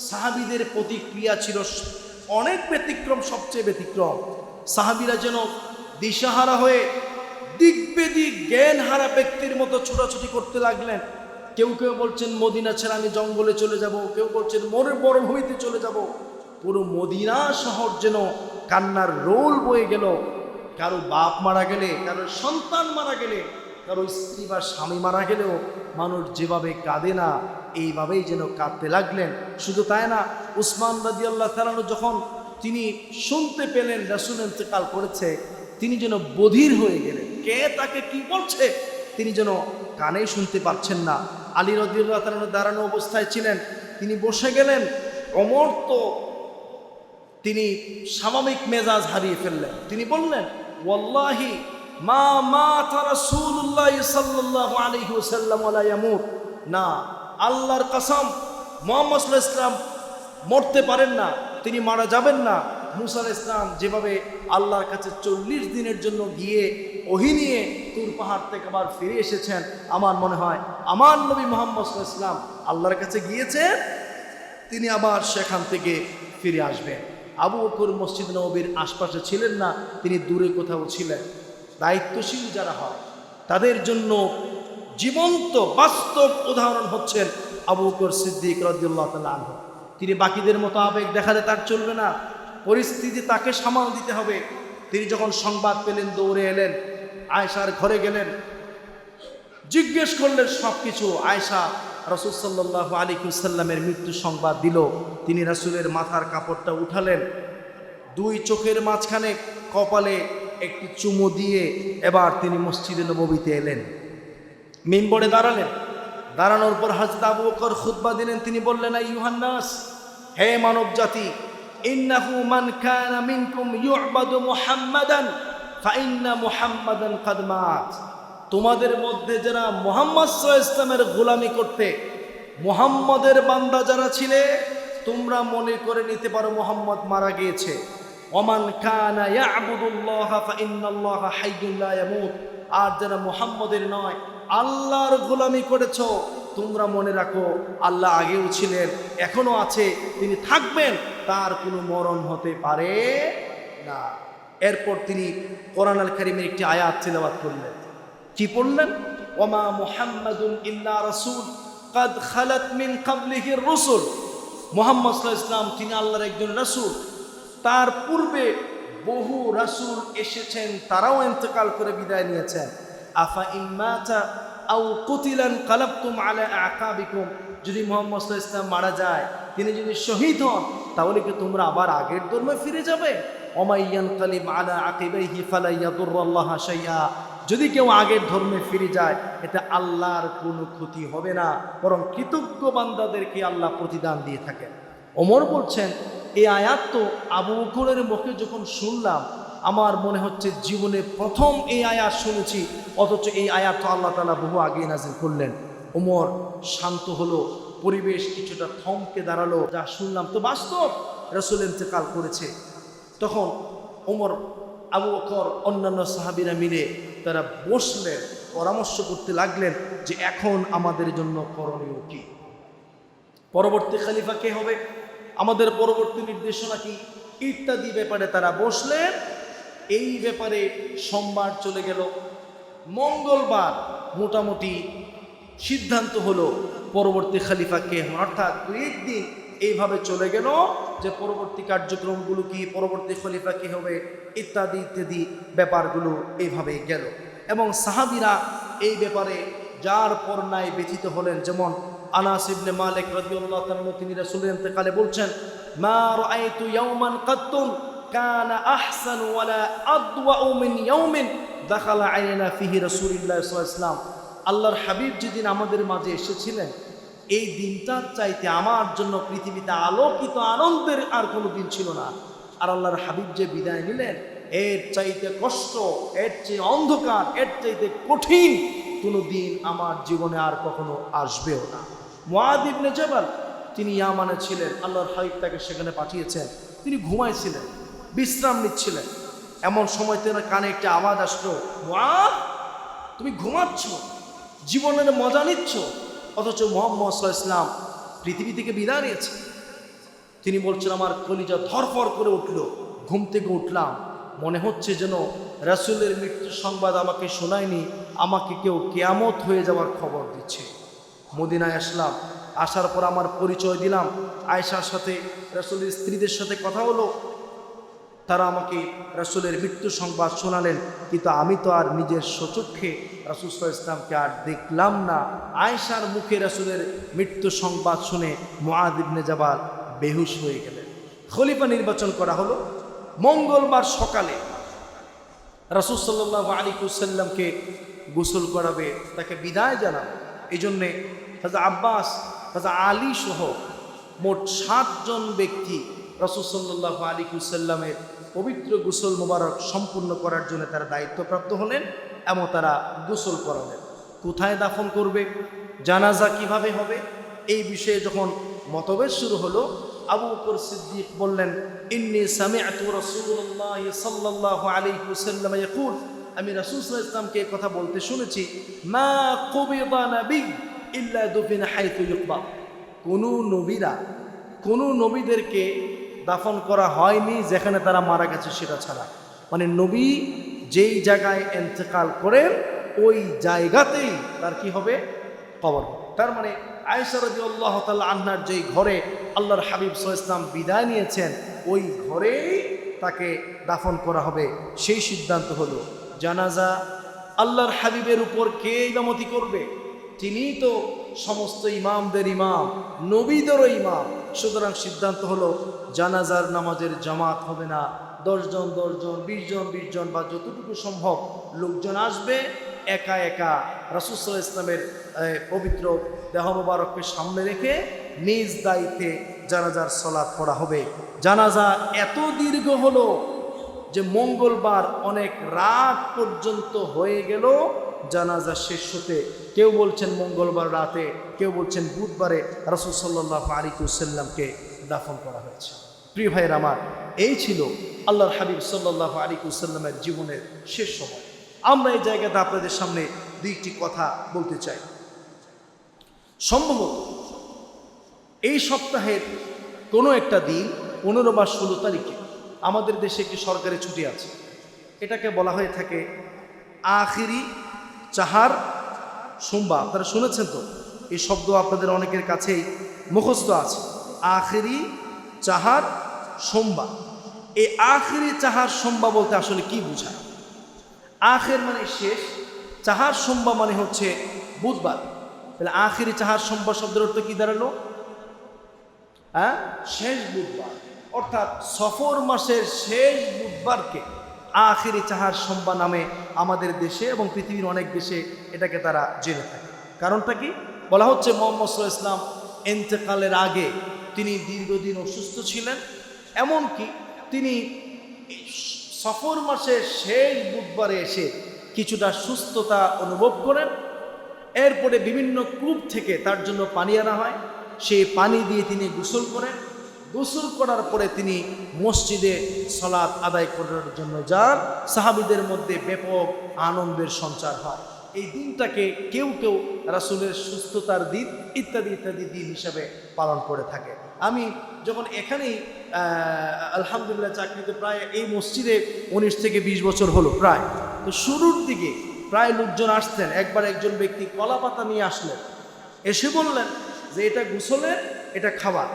সাহাবীদের প্রতিক্রিয়া ছিল অনেক ব্যতিক্রম, সবচেয়ে ব্যতিক্রম। সাহাবীরা যেন দিশাহারা হয়ে দিকবেদিক জ্ঞানহারা ব্যক্তির মতো ছোটাছুটি করতে লাগলেন। কেউ কেউ বলছেন মদিনা ছেড়ে আমি জঙ্গলে চলে যাব, কেউ বলছেন মনের মরুভূমিতে চলে যাব। পুরো মদিনা শহর যেন কান্নার রোল বয়ে গেল। কারো বাপ মারা গেলে, কারো সন্তান মারা গেলে, কারো স্ত্রী বা স্বামী মারা গেলেও মানুষ যেভাবে কাঁদে না, এইভাবেই যেন কাঁদতে লাগলেন। শুধু তাই না, উসমান রাদিয়াল্লাহু তাআলা যখন তিনি শুনতে পেলেন রাসূল ইন্তেকাল করেছে, তিনি যেন বধির হয়ে গেলেন। কে তাকে কি বলছে তিনি যেন কানে শুনতে পাচ্ছেন না। আলী রাদিয়াল্লাহু তাআলা দাঁড়ানো অবস্থায় ছিলেন, তিনি বসে গেলেন। ওমর তো তিনি স্বাভাবিক মেজাজ হারিয়ে ফেললেন। তিনি বললেন, ওয়াল্লাহি মা মাতা রাসূলুল্লাহ সাল্লাল্লাহু আলাইহি ওয়াসাল্লাম ওয়া লা ইয়ামুত। না, আল্লাহর কসম, মুহাম্মদ সাল্লাল্লাহু আলাইহি ওয়াসাল্লাম মরতে পারেন না, তিনি মারা যাবেন না। মুসা আলাইহিস সালাম যেভাবে আল্লাহর কাছে 40 দিনের জন্য গিয়ে ওহী নিয়ে তুর পাহাড় থেকে আবার ফিরে এসেছেন, আমার মনে হয় আমার নবী মুহাম্মদ সাল্লাল্লাহু আলাইহি ওয়াসাল্লাম আল্লাহর কাছে গিয়েছেন, তিনি আবার সেখান থেকে ফিরে আসবেন। আবু বকর মসজিদ নববীর আশপাশে ছিলেন না, তিনি দূরে কোথাও ছিলেন। দায়িত্বশীল যারা হয় তাদের জন্য জীবন্ত বাস্তব উদাহরণ হচ্ছেন আবু বকর সিদ্দিক রাদিয়াল্লাহু তাআলা আনহু। তিনি বাকিদের মতো আবেগ দেখাতে তার চলবে না, পরিস্থিতি তাকে সামাল দিতে হবে। তিনি যখন সংবাদ পেলেন দৌড়ে এলেন, আয়েশার ঘরে গেলেন, জিজ্ঞেস করলেন সব কিছু। আয়েশা রাসূল সাল্লাল্লাহু আলাইহি ওয়াসাল্লামের মৃত্যু সংবাদ দিল। তিনি রাসূলের মাথার কাপড়টা উঠালেন, 2 চোখের মাঝখানে কপালে একটি চুমু দিয়ে এবার তিনি মসজিদে নববীতে এলেন, মিম্বরে দাঁড়ালেন। দাঁড়ানোর পর হযরত আবু বকর খুতবা দিলেন। তিনি বললেন, আইয়ুহান নাস, হে মানব জাতি, ইন্নাহু মান কানা মিনকুম ইউবাদু মুহাম্মাদান ফাইন্না মুহাম্মাদান কাদ মাত। তোমাদের মধ্যে যারা মুহাম্মদ সাল্লাল্লাহু আলাইহি ওয়াসাল্লামের গোলামি করতে, মুহাম্মদের বান্দা যারা ছিলে, তোমরা মনে করে নিতে পারো মুহাম্মদ মারা গিয়েছে। ওমান কানা ইয়াবুদুল্লাহা ফাইন্নাল্লাহা হাইয়্যুন লা ইয়ামুত। আর যারা মুহাম্মদের নয়, আল্লাহর গোলামি করেছো, তোমরা মনে রাখো আল্লাহ আগেও ছিলেন, এখনো আছে, তিনি থাকবেন, তার কোনো মরণ হতে পারে না। এরপর তিনি কোরআন আল কারীমের একটি আয়াত তিলাওয়াত করলেন। কি পড়লেন? ওমা মুহাম্মাদুন ইল্লা রাসূল কাদ খালাত মিন ক্বাবলিহির রুসুল। মুহাম্মদ সাল্লাল্লাহু আলাইহি ওয়াসাল্লাম তিনি আল্লাহর একজন রাসূল, তার পূর্বে বহু রাসূল এসেছেন, তারাও ইন্তেকাল করে বিদায় নিয়েছেন। আফা ইম্মাতা আও কুতিলান কালাবতুম আলা আকাবিকুম। যদি মুহাম্মদ সাল্লাল্লাহু আলাইহি ওয়াসাল্লাম মারা যায়, তিনি যদি শহীদ হন, তাহলে কি তোমরা আবার আগের ধর্মে ফিরে যাবে? ওমাইয়ান কালিব আলা আকিবাইহি ফালা ইয়াদুরুল্লাহা শাইআ। যদি কেউ আগের ধর্মে ফিরে যায় এতে আল্লাহর কোনো ক্ষতি হবে না, বরং কৃতজ্ঞ বান্দাদেরকে আল্লাহ প্রতিদান দিয়ে থাকেন। ওমর বলছেন, এই আয়াত তো আবু বকরের মুখে যখন শুনলাম আমার মনে হচ্ছে জীবনে প্রথম এই আয়াত শুনেছি, অথচ এই আয়াত তো আল্লাহ তাআলা বহু আগে নাযিল করলেন। ওমর শান্ত হলো, পরিবেশ কিছুটা থমকে দাঁড়ালো, যা শুনলাম তো বাস্তব, রাসূল ইন্তেকাল করেছে। তখন ওমর, আবু বকর, অন্যান্য সাহাবীরা মিলে তারা বসলেন, পরামর্শ করতে লাগলেন যে এখন আমাদের জন্য করণীয় কি, পরবর্তী খলিফা কে হবে, আমাদের পরবর্তী নির্দেশনা কি ইত্যাদি ব্যাপারে তারা বসলেন। এই ব্যাপারে সোমবার চলে গেল, মঙ্গলবার মোটামুটি সিদ্ধান্ত হলো পরবর্তী খলিফা কে হবে, অর্থাৎ 2 দিন এইভাবে চলে গেল যে পরবর্তী কার্যক্রমগুলো কি, পরবর্তী খলিফা কে হবে ইত্যাদি ইত্যাদি ব্যাপারগুলো এইভাবে গেল। এবং সাহাবীরা এই ব্যাপারে যার পর নাই ব্যথিত হলেন। যেমন আনাস ইবনে মালিক রাদিয়াল্লাহু তাআলা তিনি রাসূলের ইন্তেকালে বলছেন, মা রাআইতু ইয়াওমান কাত্তুন কানা আহসান ওয়ালা আদওয়াউ মিন ইয়াওমিন দাখালা আলাইনা ফিহি রাসূলুল্লাহ সাল্লাল্লাহু আলাইহি ওয়াসাল্লাম। আল্লাহর হাবিব যেদিন আমাদের মাঝে এসেছিলেন এই দিনটার চাইতে আমার জন্য পৃথিবীতে আলোকিত আনন্দের আর কোনো দিন ছিল না। আর আল্লাহর হাবিব যে বিদায় নিলেন এর চাইতে কষ্ট, এর চেয়ে অন্ধকার, এর চাইতে কঠিন কোনো দিন আমার জীবনে আর কখনো আসবেও না। মুআয ইবনে জাবাল তিনি ইয়ামানে ছিলেন, আল্লাহর হাবিব তাকে সেখানে পাঠিয়েছেন, তিনি ঘুমাইছিলেন, বিশ্রাম নিচ্ছিলেন। এমন সময় তার কানে একটা আওয়াজ আসলো, মুআয তুমি ঘুমাচ্ছ, জীবনের মজা নিচ্ছ, অথচ মুহাম্মদ সাল্লাল্লাহু আলাইহি ওয়াসাল্লাম পৃথিবী থেকে বিদায় নিয়েছে। তিনি বলছেন আমার কলিজা ধরফর করে উঠল, ঘুম থেকে উঠলাম, মনে হচ্ছে যেন রাসূলের মৃত্যুর সংবাদ আমাকে শোনায়নি, আমাকে কেউ কিয়ামত হয়ে যাওয়ার খবর দিচ্ছে। মদিনায় আসলাম, আসার পর আমার পরিচয় দিলাম, আয়েশার সাথে রাসূলের স্ত্রীদের সাথে কথা হলো, তারা আমাকে রাসূলের মৃত্যু সংবাদ শোনালেন, কিন্তু আমি তো আর নিজের স্বচক্ষে রাসূল সাল্লাল্লাহু আলাইহি ওয়াসাল্লামকে আর দেখলাম না। আয়েশার মুখে রাসূলের মৃত্যু সংবাদ শুনে মুআয ইবনে জাবাল বেহুশ হয়ে গেলেন। খলিফা নির্বাচন করা হলো। মঙ্গলবার সকালে রাসূল সাল্লাল্লাহু আলাইহি ওয়াসাল্লামকে গোসল করাবে, তাকে বিদায় জানাবে। এই জন্যে হযরত আব্বাস, হযরত আলী সহ মোট 7 জন ব্যক্তি রাসূল সাল্লাল্লাহু আলাইহি ওয়াসাল্লামের পবিত্র গোসল মোবারক সম্পূর্ণ করার জন্য তারা দায়িত্বপ্রাপ্ত হলেন এবং তারা গোসল করালেন। কোথায় দাফন করবে, জানাজা কিভাবে হবে, এই বিষয়ে যখন মতভেদ শুরু হলো, আবু বকর সিদ্দিক বললেন, ইন্নী সামি'তু রাসূলুল্লাহ সাল্লাল্লাহু আলাইহি ওয়াসাল্লাম ইয়াকুল, আমি রাসূল সাল্লাল্লাহু আলাইহি ওয়াসাল্লামকে কথা বলতে শুনেছি, মা কুবিদা নবী ইল্লা দুফিনা হাইতু ইউকবা, কোন নবীদেরকে দাফন করা হয়নি যেখানে তারা মারা গেছে সেটা ছাড়া। মানে নবী যেই জায়গায় ইন্তেকাল করেন ওই জায়গাতেই তার কি হবে, কবর হবে। তার মানে আয়েশা রাদিয়াল্লাহু তাআলা আনহার যেই ঘরে আল্লাহর হাবিব সাল্লাল্লাহু আলাইহি ওয়াসাল্লাম বিদায় নিয়েছেন ওই ঘরেই তাকে দাফন করা হবে। সেই সিদ্ধান্ত হলো। জানাজা আল্লাহর হাবিবের উপর কে ইমামতি করবে? তিনিই তো সমস্ত ইমামদের ইমাম, নবীদেরও ইমাম। সুতরাং সিদ্ধান্ত হলো জানাজার নামাজের জামাত হবে না, 10 জন 10 জন, 20 জন 20 জন বা যতটুকু সম্ভব লোকজন আসবে, একা একা রাসূল সাল্লাল্লাহু আলাইহি ওয়াসাল্লামের পবিত্র দেহ মোবারককে সামনে রেখে নিজ দায়িত্বে জানাজার সালাত পড়া হবে। জানাজা এত দীর্ঘ হলো যে মঙ্গলবার অনেক রাত পর্যন্ত হয়ে গেল জানাজা শেষ হতে। কেউ বলছেন মঙ্গলবার রাতে, কেউ বলছেন বুধবারে রাসূল সাল্লাল্লাহু আলাইহি ওয়াসাল্লামকে দাফন করা হয়েছে। প্রিয় ভাইয়ের আমার, এই ছিল আল্লাহর হাবিব সাল্লাল্লাহু আলাইহি ওয়াসাল্লামের জীবনের শেষ সময়। আমরা এই জায়গাতে আপনাদের সামনে দুইটি কথা বলতে চাই। সম্ভবত এই সপ্তাহের কোনো একটা দিন 15 বা 16 তারিখে আমাদের দেশে একটি সরকারি ছুটি আছে। এটাকে বলা হয়ে থাকে আখিরি চাহার সোমবার। আপনারা শুনেছেন তো, এই শব্দ আপনাদের অনেকের কাছেই মুখস্থ আছে। আখিরি চাহার সোমবার। এই আখিরি চাহার সোমবার বলতে আসলে কি বোঝায়? আখের মানে শেষ, চাহার সোমবার মানে হচ্ছে বুধবার। তাহলে আখিরি চাহার সোমবার শব্দের অর্থ কি দাঁড়ালো? শেষ বুধবার, অর্থাৎ সফর মাসের শেষ বুধবারকে আখিরি চাহার সম্বা নামে আমাদের দেশে এবং পৃথিবীর অনেক দেশে এটাকে তারা জেনে থাকে। কারণটা কি? বলা হচ্ছে মুহাম্মদ সাল্লাল্লাহু আলাইহি ওয়াসাল্লাম ইন্তেকালের আগে তিনি দীর্ঘদিন অসুস্থ ছিলেন, এমনকি তিনি সফর মাসের শেষ বুধবারে এসে কিছুটা সুস্থতা অনুভব করেন। এরপরে বিভিন্ন কূপ থেকে তার জন্য পানি আনা হয়, সেই পানি দিয়ে তিনি গোসল করেন। গোসল করার পরে তিনি মসজিদে সালাত আদায় করার জন্য যান। সাহাবীদের মধ্যে ব্যাপক আনন্দের সঞ্চার হয়। এই দিনটাকে কেউ কেউ রাসূলের সুস্থতার দিন ইত্যাদি ইত্যাদি দিন হিসাবে পালন করে থাকে। আমি যখন এখানেই আলহামদুলিল্লাহ চাকরিতে প্রায় এই মসজিদে 19 থেকে 20 বছর হলো প্রায়, তো শুরুর দিকে প্রায় লোকজন আসতেন। একবার একজন ব্যক্তি কলা পাতা নিয়ে আসলেন, এসে বললেন যে এটা গোসলের, এটা খাবার।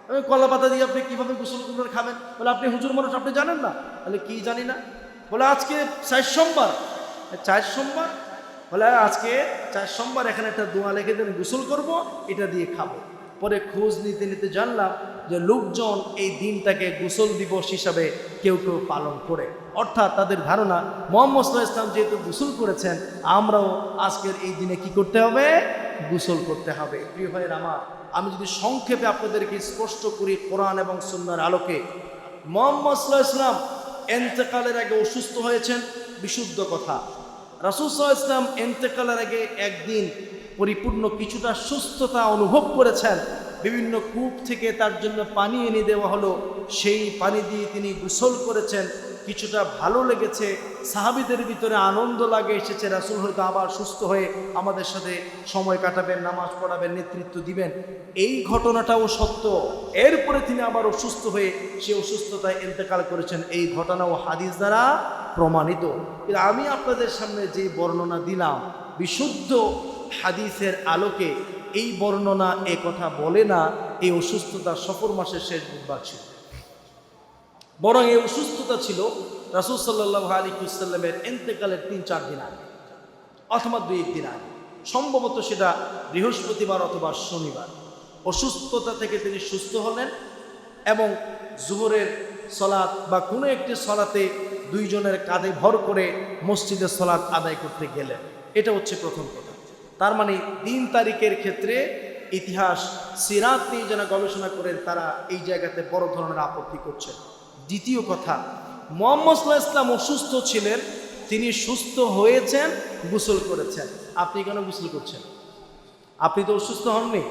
আমি কলা পাতা দিয়ে আপনি কীভাবে গোসল করবেন, খাবেন? বলে আপনি হুজুর মানুষ, আপনি জানেন না? বলে কি জানি না? বলে আজকে 4 সোমবার। 4 সোমবার? বলে আজকে 4 সোমবার, এখানে একটা দোয়া লিখে দেন, গোসল করব, এটা দিয়ে খাবো। পরে খোঁজ নিতে নিতে জানলাম যে লোকজন এই দিনটাকে গোসল দিবস হিসাবে কেউ কেউ পালন করে। অর্থাৎ তাদের ধারণা মুহাম্মদ সাল্লাল্লাহু আলাইহি ওয়াসাল্লাম যেহেতু গোসল করেছেন, আমরাও আজকের এই দিনে কি করতে হবে? গোসল করতে হবে। প্রিয় ভাইয়ের আমার, আমি যদি সংক্ষেপে আপনাদেরকে স্পষ্ট করি কোরআন এবং সুন্নাহর আলোকে, মুহাম্মদ সাল্লাল্লাহু আলাইহি ওয়াসাল্লাম ইন্তেকালের আগে অসুস্থ হয়েছেন, বিশুদ্ধ কথা। রাসূল সাল্লাল্লাহু আলাইহি ওয়াসাল্লাম ইন্তেকালের আগে একদিন পরিপূর্ণ কিছুটা সুস্থতা অনুভব করেছেন। বিভিন্ন কূপ থেকে তার জন্য পানি এনে দেওয়া হলো, সেই পানি দিয়ে তিনি গোসল করেছেন। কিছুটা ভালো লেগেছে, সাহাবীদের ভিতরে আনন্দ লাগে এসেছে। রাসূল হয়তো আবার সুস্থ হয়ে আমাদের সাথে সময় কাটাবেন, নামাজ পড়াবেন, নেতৃত্ব দিবেন। এই ঘটনাটাও সত্য। এরপরে তিনি আবার অসুস্থ হয়ে সে অসুস্থতায় ইন্তেকাল করেছেন। এই ঘটনাও হাদিস দ্বারা প্রমাণিত। কিন্তু আমি আপনাদের সামনে যে বর্ণনা দিলাম, বিশুদ্ধ হাদিসের আলোকে এই বর্ণনা এ কথা বলে না এই অসুস্থতা সফর মাসের শেষ বুধবার ছিল, বরং এই অসুস্থতা ছিল রাসূল সাল্লাল্লাহু আলাইহি ওয়াসাল্লামের ইন্তেকালের 3-4 দিন আগে অথবা 2-1 দিন আগে, সম্ভবত সেটা বৃহস্পতিবার অথবা শনিবার। অসুস্থতা থেকে তিনি সুস্থ হলেন এবং জোহরের সলাত বা কোনো একটি সলাতে দুইজনের কাঁধে ভর করে মসজিদে সলাত আদায় করতে গেলেন। এটা হচ্ছে প্রথম কথা। তার মানে দিন তারিখের ক্ষেত্রে ইতিহাস সিরাত নিয়ে যারা গবেষণা করেন তারা এই জায়গাতে বড় ধরনের আপত্তি করছেন। দ্বিতীয় কথা, মুহাম্মদ সাল্লাল্লাহু আলাইহি ওয়াসাল্লাম অসুস্থ ছিলেন, তিনি সুস্থ হয়েছেন, গোসল করেছেন। আপনি কেন গোসল করছেন? আপনি তো অসুস্থ হননি।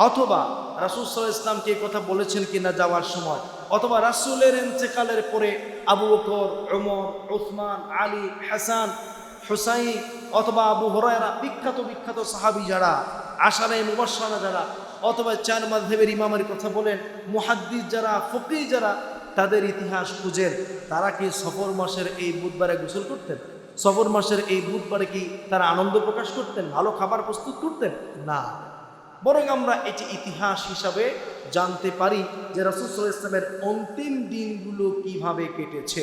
অথবা রাসূল সাল্লাল্লাহু আলাইহি ওয়াসাল্লামকে এই কথা বলেছেন কিনা যাওয়ার সময়, অথবা রাসূলের ইন্তেকালের পরে আবু বকর, ওমর, উসমান, আলী, হাসান, হুসাইন অথবা আবু হুরায়রা, বিখ্যাত বিখ্যাত সাহাবী যারা, আশারায়ে মুবাশশারা যারা, অথবা 4 মাযহাবের ইমামের কথা বলেন, মুহাদ্দিস যারা, ফকিহ যারা, তাদের ইতিহাস খুঁজেন। তারা কি সফর মাসের এই বুধবারে গোসল করতেন? সফর মাসের এই বুধবারে কি তারা আনন্দ প্রকাশ করতেন, ভালো খাবার প্রস্তুত করতেন? না। বরং আমরা এটি ইতিহাস হিসাবে জানতে পারি যে রাসূল সাল্লাল্লাহু আলাইহি ওয়াসাল্লামের অন্তিম দিনগুলো কিভাবে কেটেছে।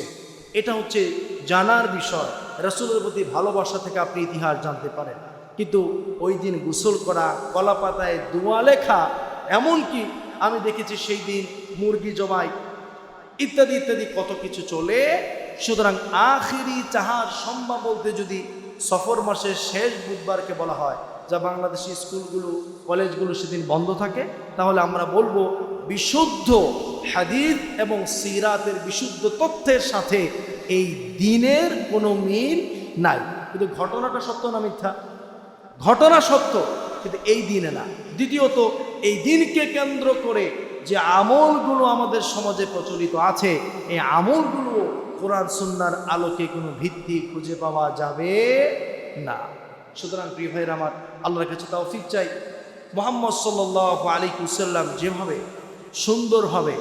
এটা হচ্ছে জানার বিষয়। রাসূলের প্রতি ভালোবাসা থেকে আপনি ইতিহাস জানতে পারেন। কিন্তু ওই দিন গোসল করা, কলা পাতায় দোয়া লেখা, এমনকি আমি দেখেছি সেই দিন মুরগি জবাই ইত্যাদি ইত্যাদি কত কিছু চলে। সুতরাং আখিরি চাহার সম্ভব বলতে যদি সফর মাসের শেষ বুধবারকে বলা হয়, যা বাংলাদেশি স্কুলগুলো কলেজগুলো সেদিন বন্ধ থাকে, তাহলে আমরা বলবো বিশুদ্ধ হাদিস এবং সিরাতের বিশুদ্ধ তথ্যের সাথে এই দিনের কোনো মিল নাই। কিন্তু ঘটনাটা সত্য না মিথ্যা? ঘটনা সত্য, কিন্তু এই দিনে না। দ্বিতীয়ত, এই দিনকে কেন্দ্র করে যে আমলগুলো আমাদের সমাজে প্রচলিত আছে, এই আমলগুলো কোরআন সুন্নাহর আলোকে কোনো ভিত্তি খুঁজে পাওয়া যাবে না। সুতরাং প্রিয় ভাইয়ের আমার, আল্লাহর কাছে তৌফিক চাই, মুহাম্মদ সাল্লাল্লাহু আলাইহি ওয়াসাল্লাম যেভাবে সুন্দরভাবে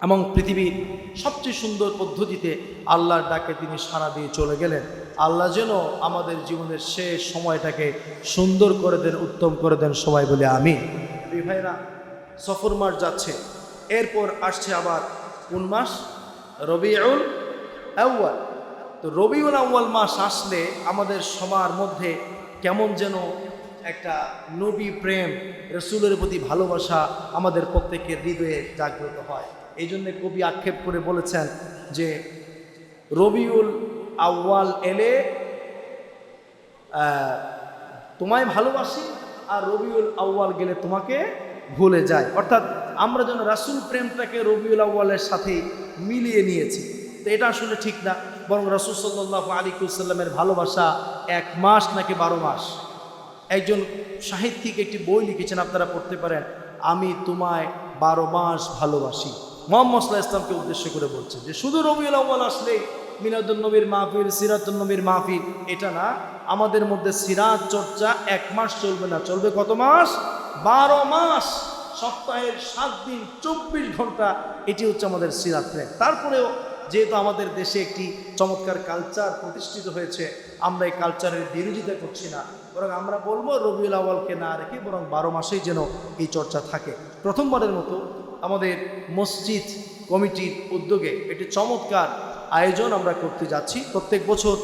এবং পৃথিবীর সবচেয়ে সুন্দর পদ্ধতিতে আল্লাহর ডাকে তিনি সাড়া দিয়ে চলে গেলেন, আল্লাহ যেন আমাদের জীবনের শেষ সময়টাকে সুন্দর করে দেন, উত্তম করে দেন। সবাই বলে আমিন। প্রিয় ভাইরা, সফর মাস যাচ্ছে, এরপর আসছে আবার কোন মাস? রবিউল আউয়াল। তো রবিউল আউয়াল মাস আসলে আমাদের সবার মধ্যে কেমন যেন একটা নবী প্রেম, রাসূলের প্রতি ভালোবাসা আমাদের প্রত্যেকের হৃদয়ে জাগ্রত হয়। এই জন্য কবি আক্ষেপ করে বলেছেন, যে রবিউল আউয়াল এলে তোমায় ভালোবাসি, আর রবিউল আউয়াল গেলে তোমাকে ভুলে যায়। অর্থাৎ আমরা যেন রাসূল প্রেমটাকে রবিউল আউয়ালের সাথে মিলিয়ে নিয়েছি, তো এটা আসলে ঠিক না। বরং রাসূল সাল্লাল্লাহু আলাইহি ওয়াসাল্লামের ভালোবাসা 1 মাস নাকি 12 মাস। একজন সাহিত্যিক একটি বই লিখেছেন, আপনারা পড়তে পারেন, আমি তোমায় 12 মাস ভালোবাসি। মুহাম্মদ সাল্লাল্লাহু আলাইহি ওয়াসাল্লামকে উদ্দেশ্য করে বলছে যে শুধু রবিউল আউয়াল আসলে মিলাদুন নবীর মাহফিল, সিরাতুন নবীর মাহফিল, এটা না। আমাদের মধ্যে সিরাত চর্চা 1 মাস চলবে না, চলবে কত মাস? 12 মাস। সপ্তাহের 7 দিন 24 ঘন্টা এটি হচ্ছে আমাদের সিরাত প্রেম। তারপরেও যেহেতু আমাদের দেশে একটি চমৎকার কালচার প্রতিষ্ঠিত হয়েছে, আমরা এই কালচারের বিরোধিতা করছি না, বরং আমরা বলবো রবিউল আউয়ালকে না রেখে বরং 12 মাসেই যেন এই চর্চা থাকে। প্রথমবারের মতো আমাদের মসজিদ কমিটির উদ্যোগে একটি চমৎকার আয়োজন আমরা করতে যাচ্ছি। প্রত্যেক বছর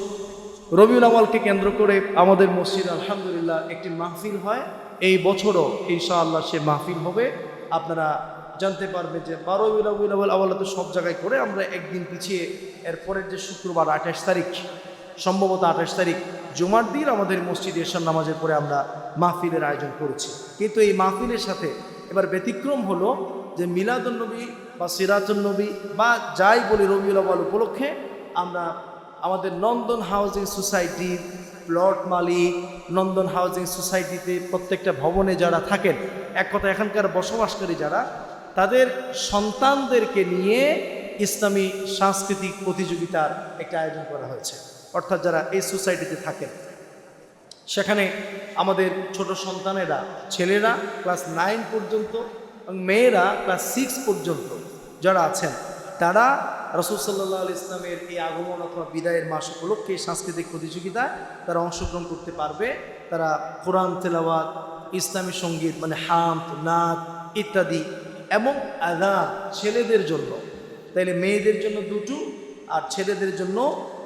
রবিউল আউয়ালকে কেন্দ্র করে আমাদের মসজিদ আলহামদুলিল্লাহ একটি মাহফিল হয়। এই বছরও ইনশাআল্লাহ সে মাহফিল হবে। আপনারা জানতে পারবেন যে 12 রবিউল আউয়াল তো সব জায়গায় করে, আমরা একদিন পিছিয়ে এর পরের যে শুক্রবার 28 তারিখ, সম্ভবত 28 তারিখ জুমার দিন আমাদের মসজিদে এশার নামাজের পরে আমরা মাহফিলের আয়োজন করেছি। কিন্তু এই মাহফিলের সাথে এবার ব্যতিক্রম হলো যে মিলাদুন নবী বা সিরাতুন নবী বা যাই বলি রবিউল আউয়াল উপলক্ষে আমরা আমাদের নন্দন হাউজিং সোসাইটির প্লট মালিক, নন্দন হাউজিং সোসাইটিতে প্রত্যেকটা ভবনে যারা থাকেন, এক কথা এখানকার বসবাসকারী যারা, তাদের সন্তানদেরকে নিয়ে ইসলামী সাংস্কৃতিক প্রতিযোগিতার একটা আয়োজন করা হয়েছে। অর্থাৎ যারা এই সোসাইটিতে থাকেন, সেখানে আমাদের ছোট সন্তানেরা, ছেলেরা ক্লাস 9 পর্যন্ত এবং মেয়েরা ক্লাস 6 পর্যন্ত যারা আছেন, তারা রাসূল সাল্লাল্লাহু আলাইহি ইসলামের এই আগমন অথবা বিদায়ের মাস উপলক্ষে সাংস্কৃতিক প্রতিযোগিতায় তারা অংশগ্রহণ করতে পারবে। তারা কোরআন তেলাওয়াত, ইসলামী সঙ্গীত মানে হামদ, নাত ইত্যাদি, এবং আযান ছেলেদের জন্য, তাইলে মেয়েদের জন্য 2টো আর ছেলেদের জন্য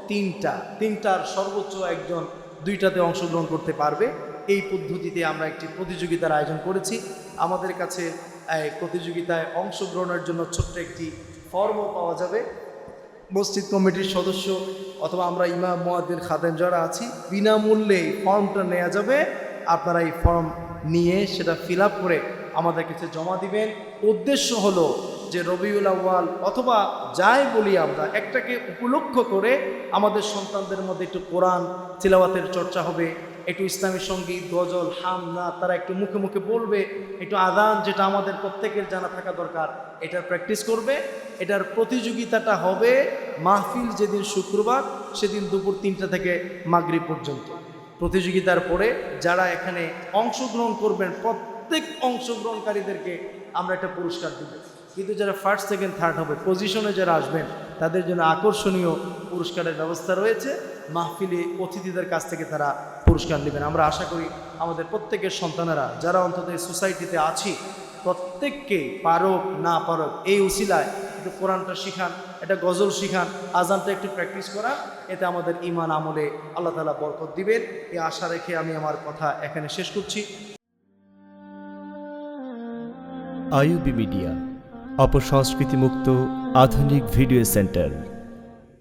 3টার সর্বোচ্চ একজন 2টাতে অংশগ্রহণ করতে পারবে। এই পদ্ধতিতে আমরা একটি প্রতিযোগিতার আয়োজন করেছি। আমাদের কাছে এই প্রতিযোগিতায় অংশগ্রহণের জন্য ছোট্ট একটি ফর্মও পাওয়া যাবে। মসজিদ কমিটির সদস্য অথবা আমরা ইমাম, মুয়াজ্জিন, খাদেম যারা আছি, বিনামূল্যে এই ফর্মটা নেওয়া যাবে। আপনারা এই ফর্ম নিয়ে সেটা ফিল আপ করে আমাদের কাছে জমা দিবেন। উদ্দেশ্য হলো যে রবিউল আউয়াল অথবা যাই বলি আমরা, একটাকে উপলক্ষ করে আমাদের সন্তানদের মধ্যে একটু কোরআন তিলাওয়াতের চর্চা হবে, একটু ইসলামী সঙ্গীত, গজল, হামনা তারা একটু মুখে মুখে বলবে, একটু আযান যেটা আমাদের প্রত্যেকের জানা থাকা দরকার এটার প্র্যাকটিস করবে। এটার প্রতিযোগিতাটা হবে মাহফিল যেদিন শুক্রবার, সেদিন দুপুর 3টা থেকে মাগরিব পর্যন্ত। প্রতিযোগিতার পরে যারা এখানে অংশগ্রহণ করবেন, প্রত্যেক অংশগ্রহণকারীদেরকে আমরা একটা পুরস্কার দেব। কিন্তু যারা ফার্স্ট, সেকেন্ড, থার্ড হবে, পজিশনে যারা আসবেন, তাদের জন্য আকর্ষণীয় পুরস্কারের ব্যবস্থা রয়েছে। মাহফিলে অতিথিদের কাছ থেকে তারা পুরস্কার নেবেন। আমরা আশা করি আমাদের প্রত্যেকের সন্তানেরা যারা অন্তত এই সোসাইটিতে আছি, প্রত্যেককে পারক না পারক এই উসিলায় একটু কোরআনটা শিখান, একটা গজল শিখান, আজানটা একটু প্র্যাকটিস করান। এতে আমাদের ঈমান আমলে আল্লাহ তাআলা বরকত দিবেন, এই আশা রেখে আমি আমার কথা এখানে শেষ করছি। আইইউবি মিডিয়া, অপসংস্কৃতি মুক্ত আধুনিক ভিডিও সেন্টার।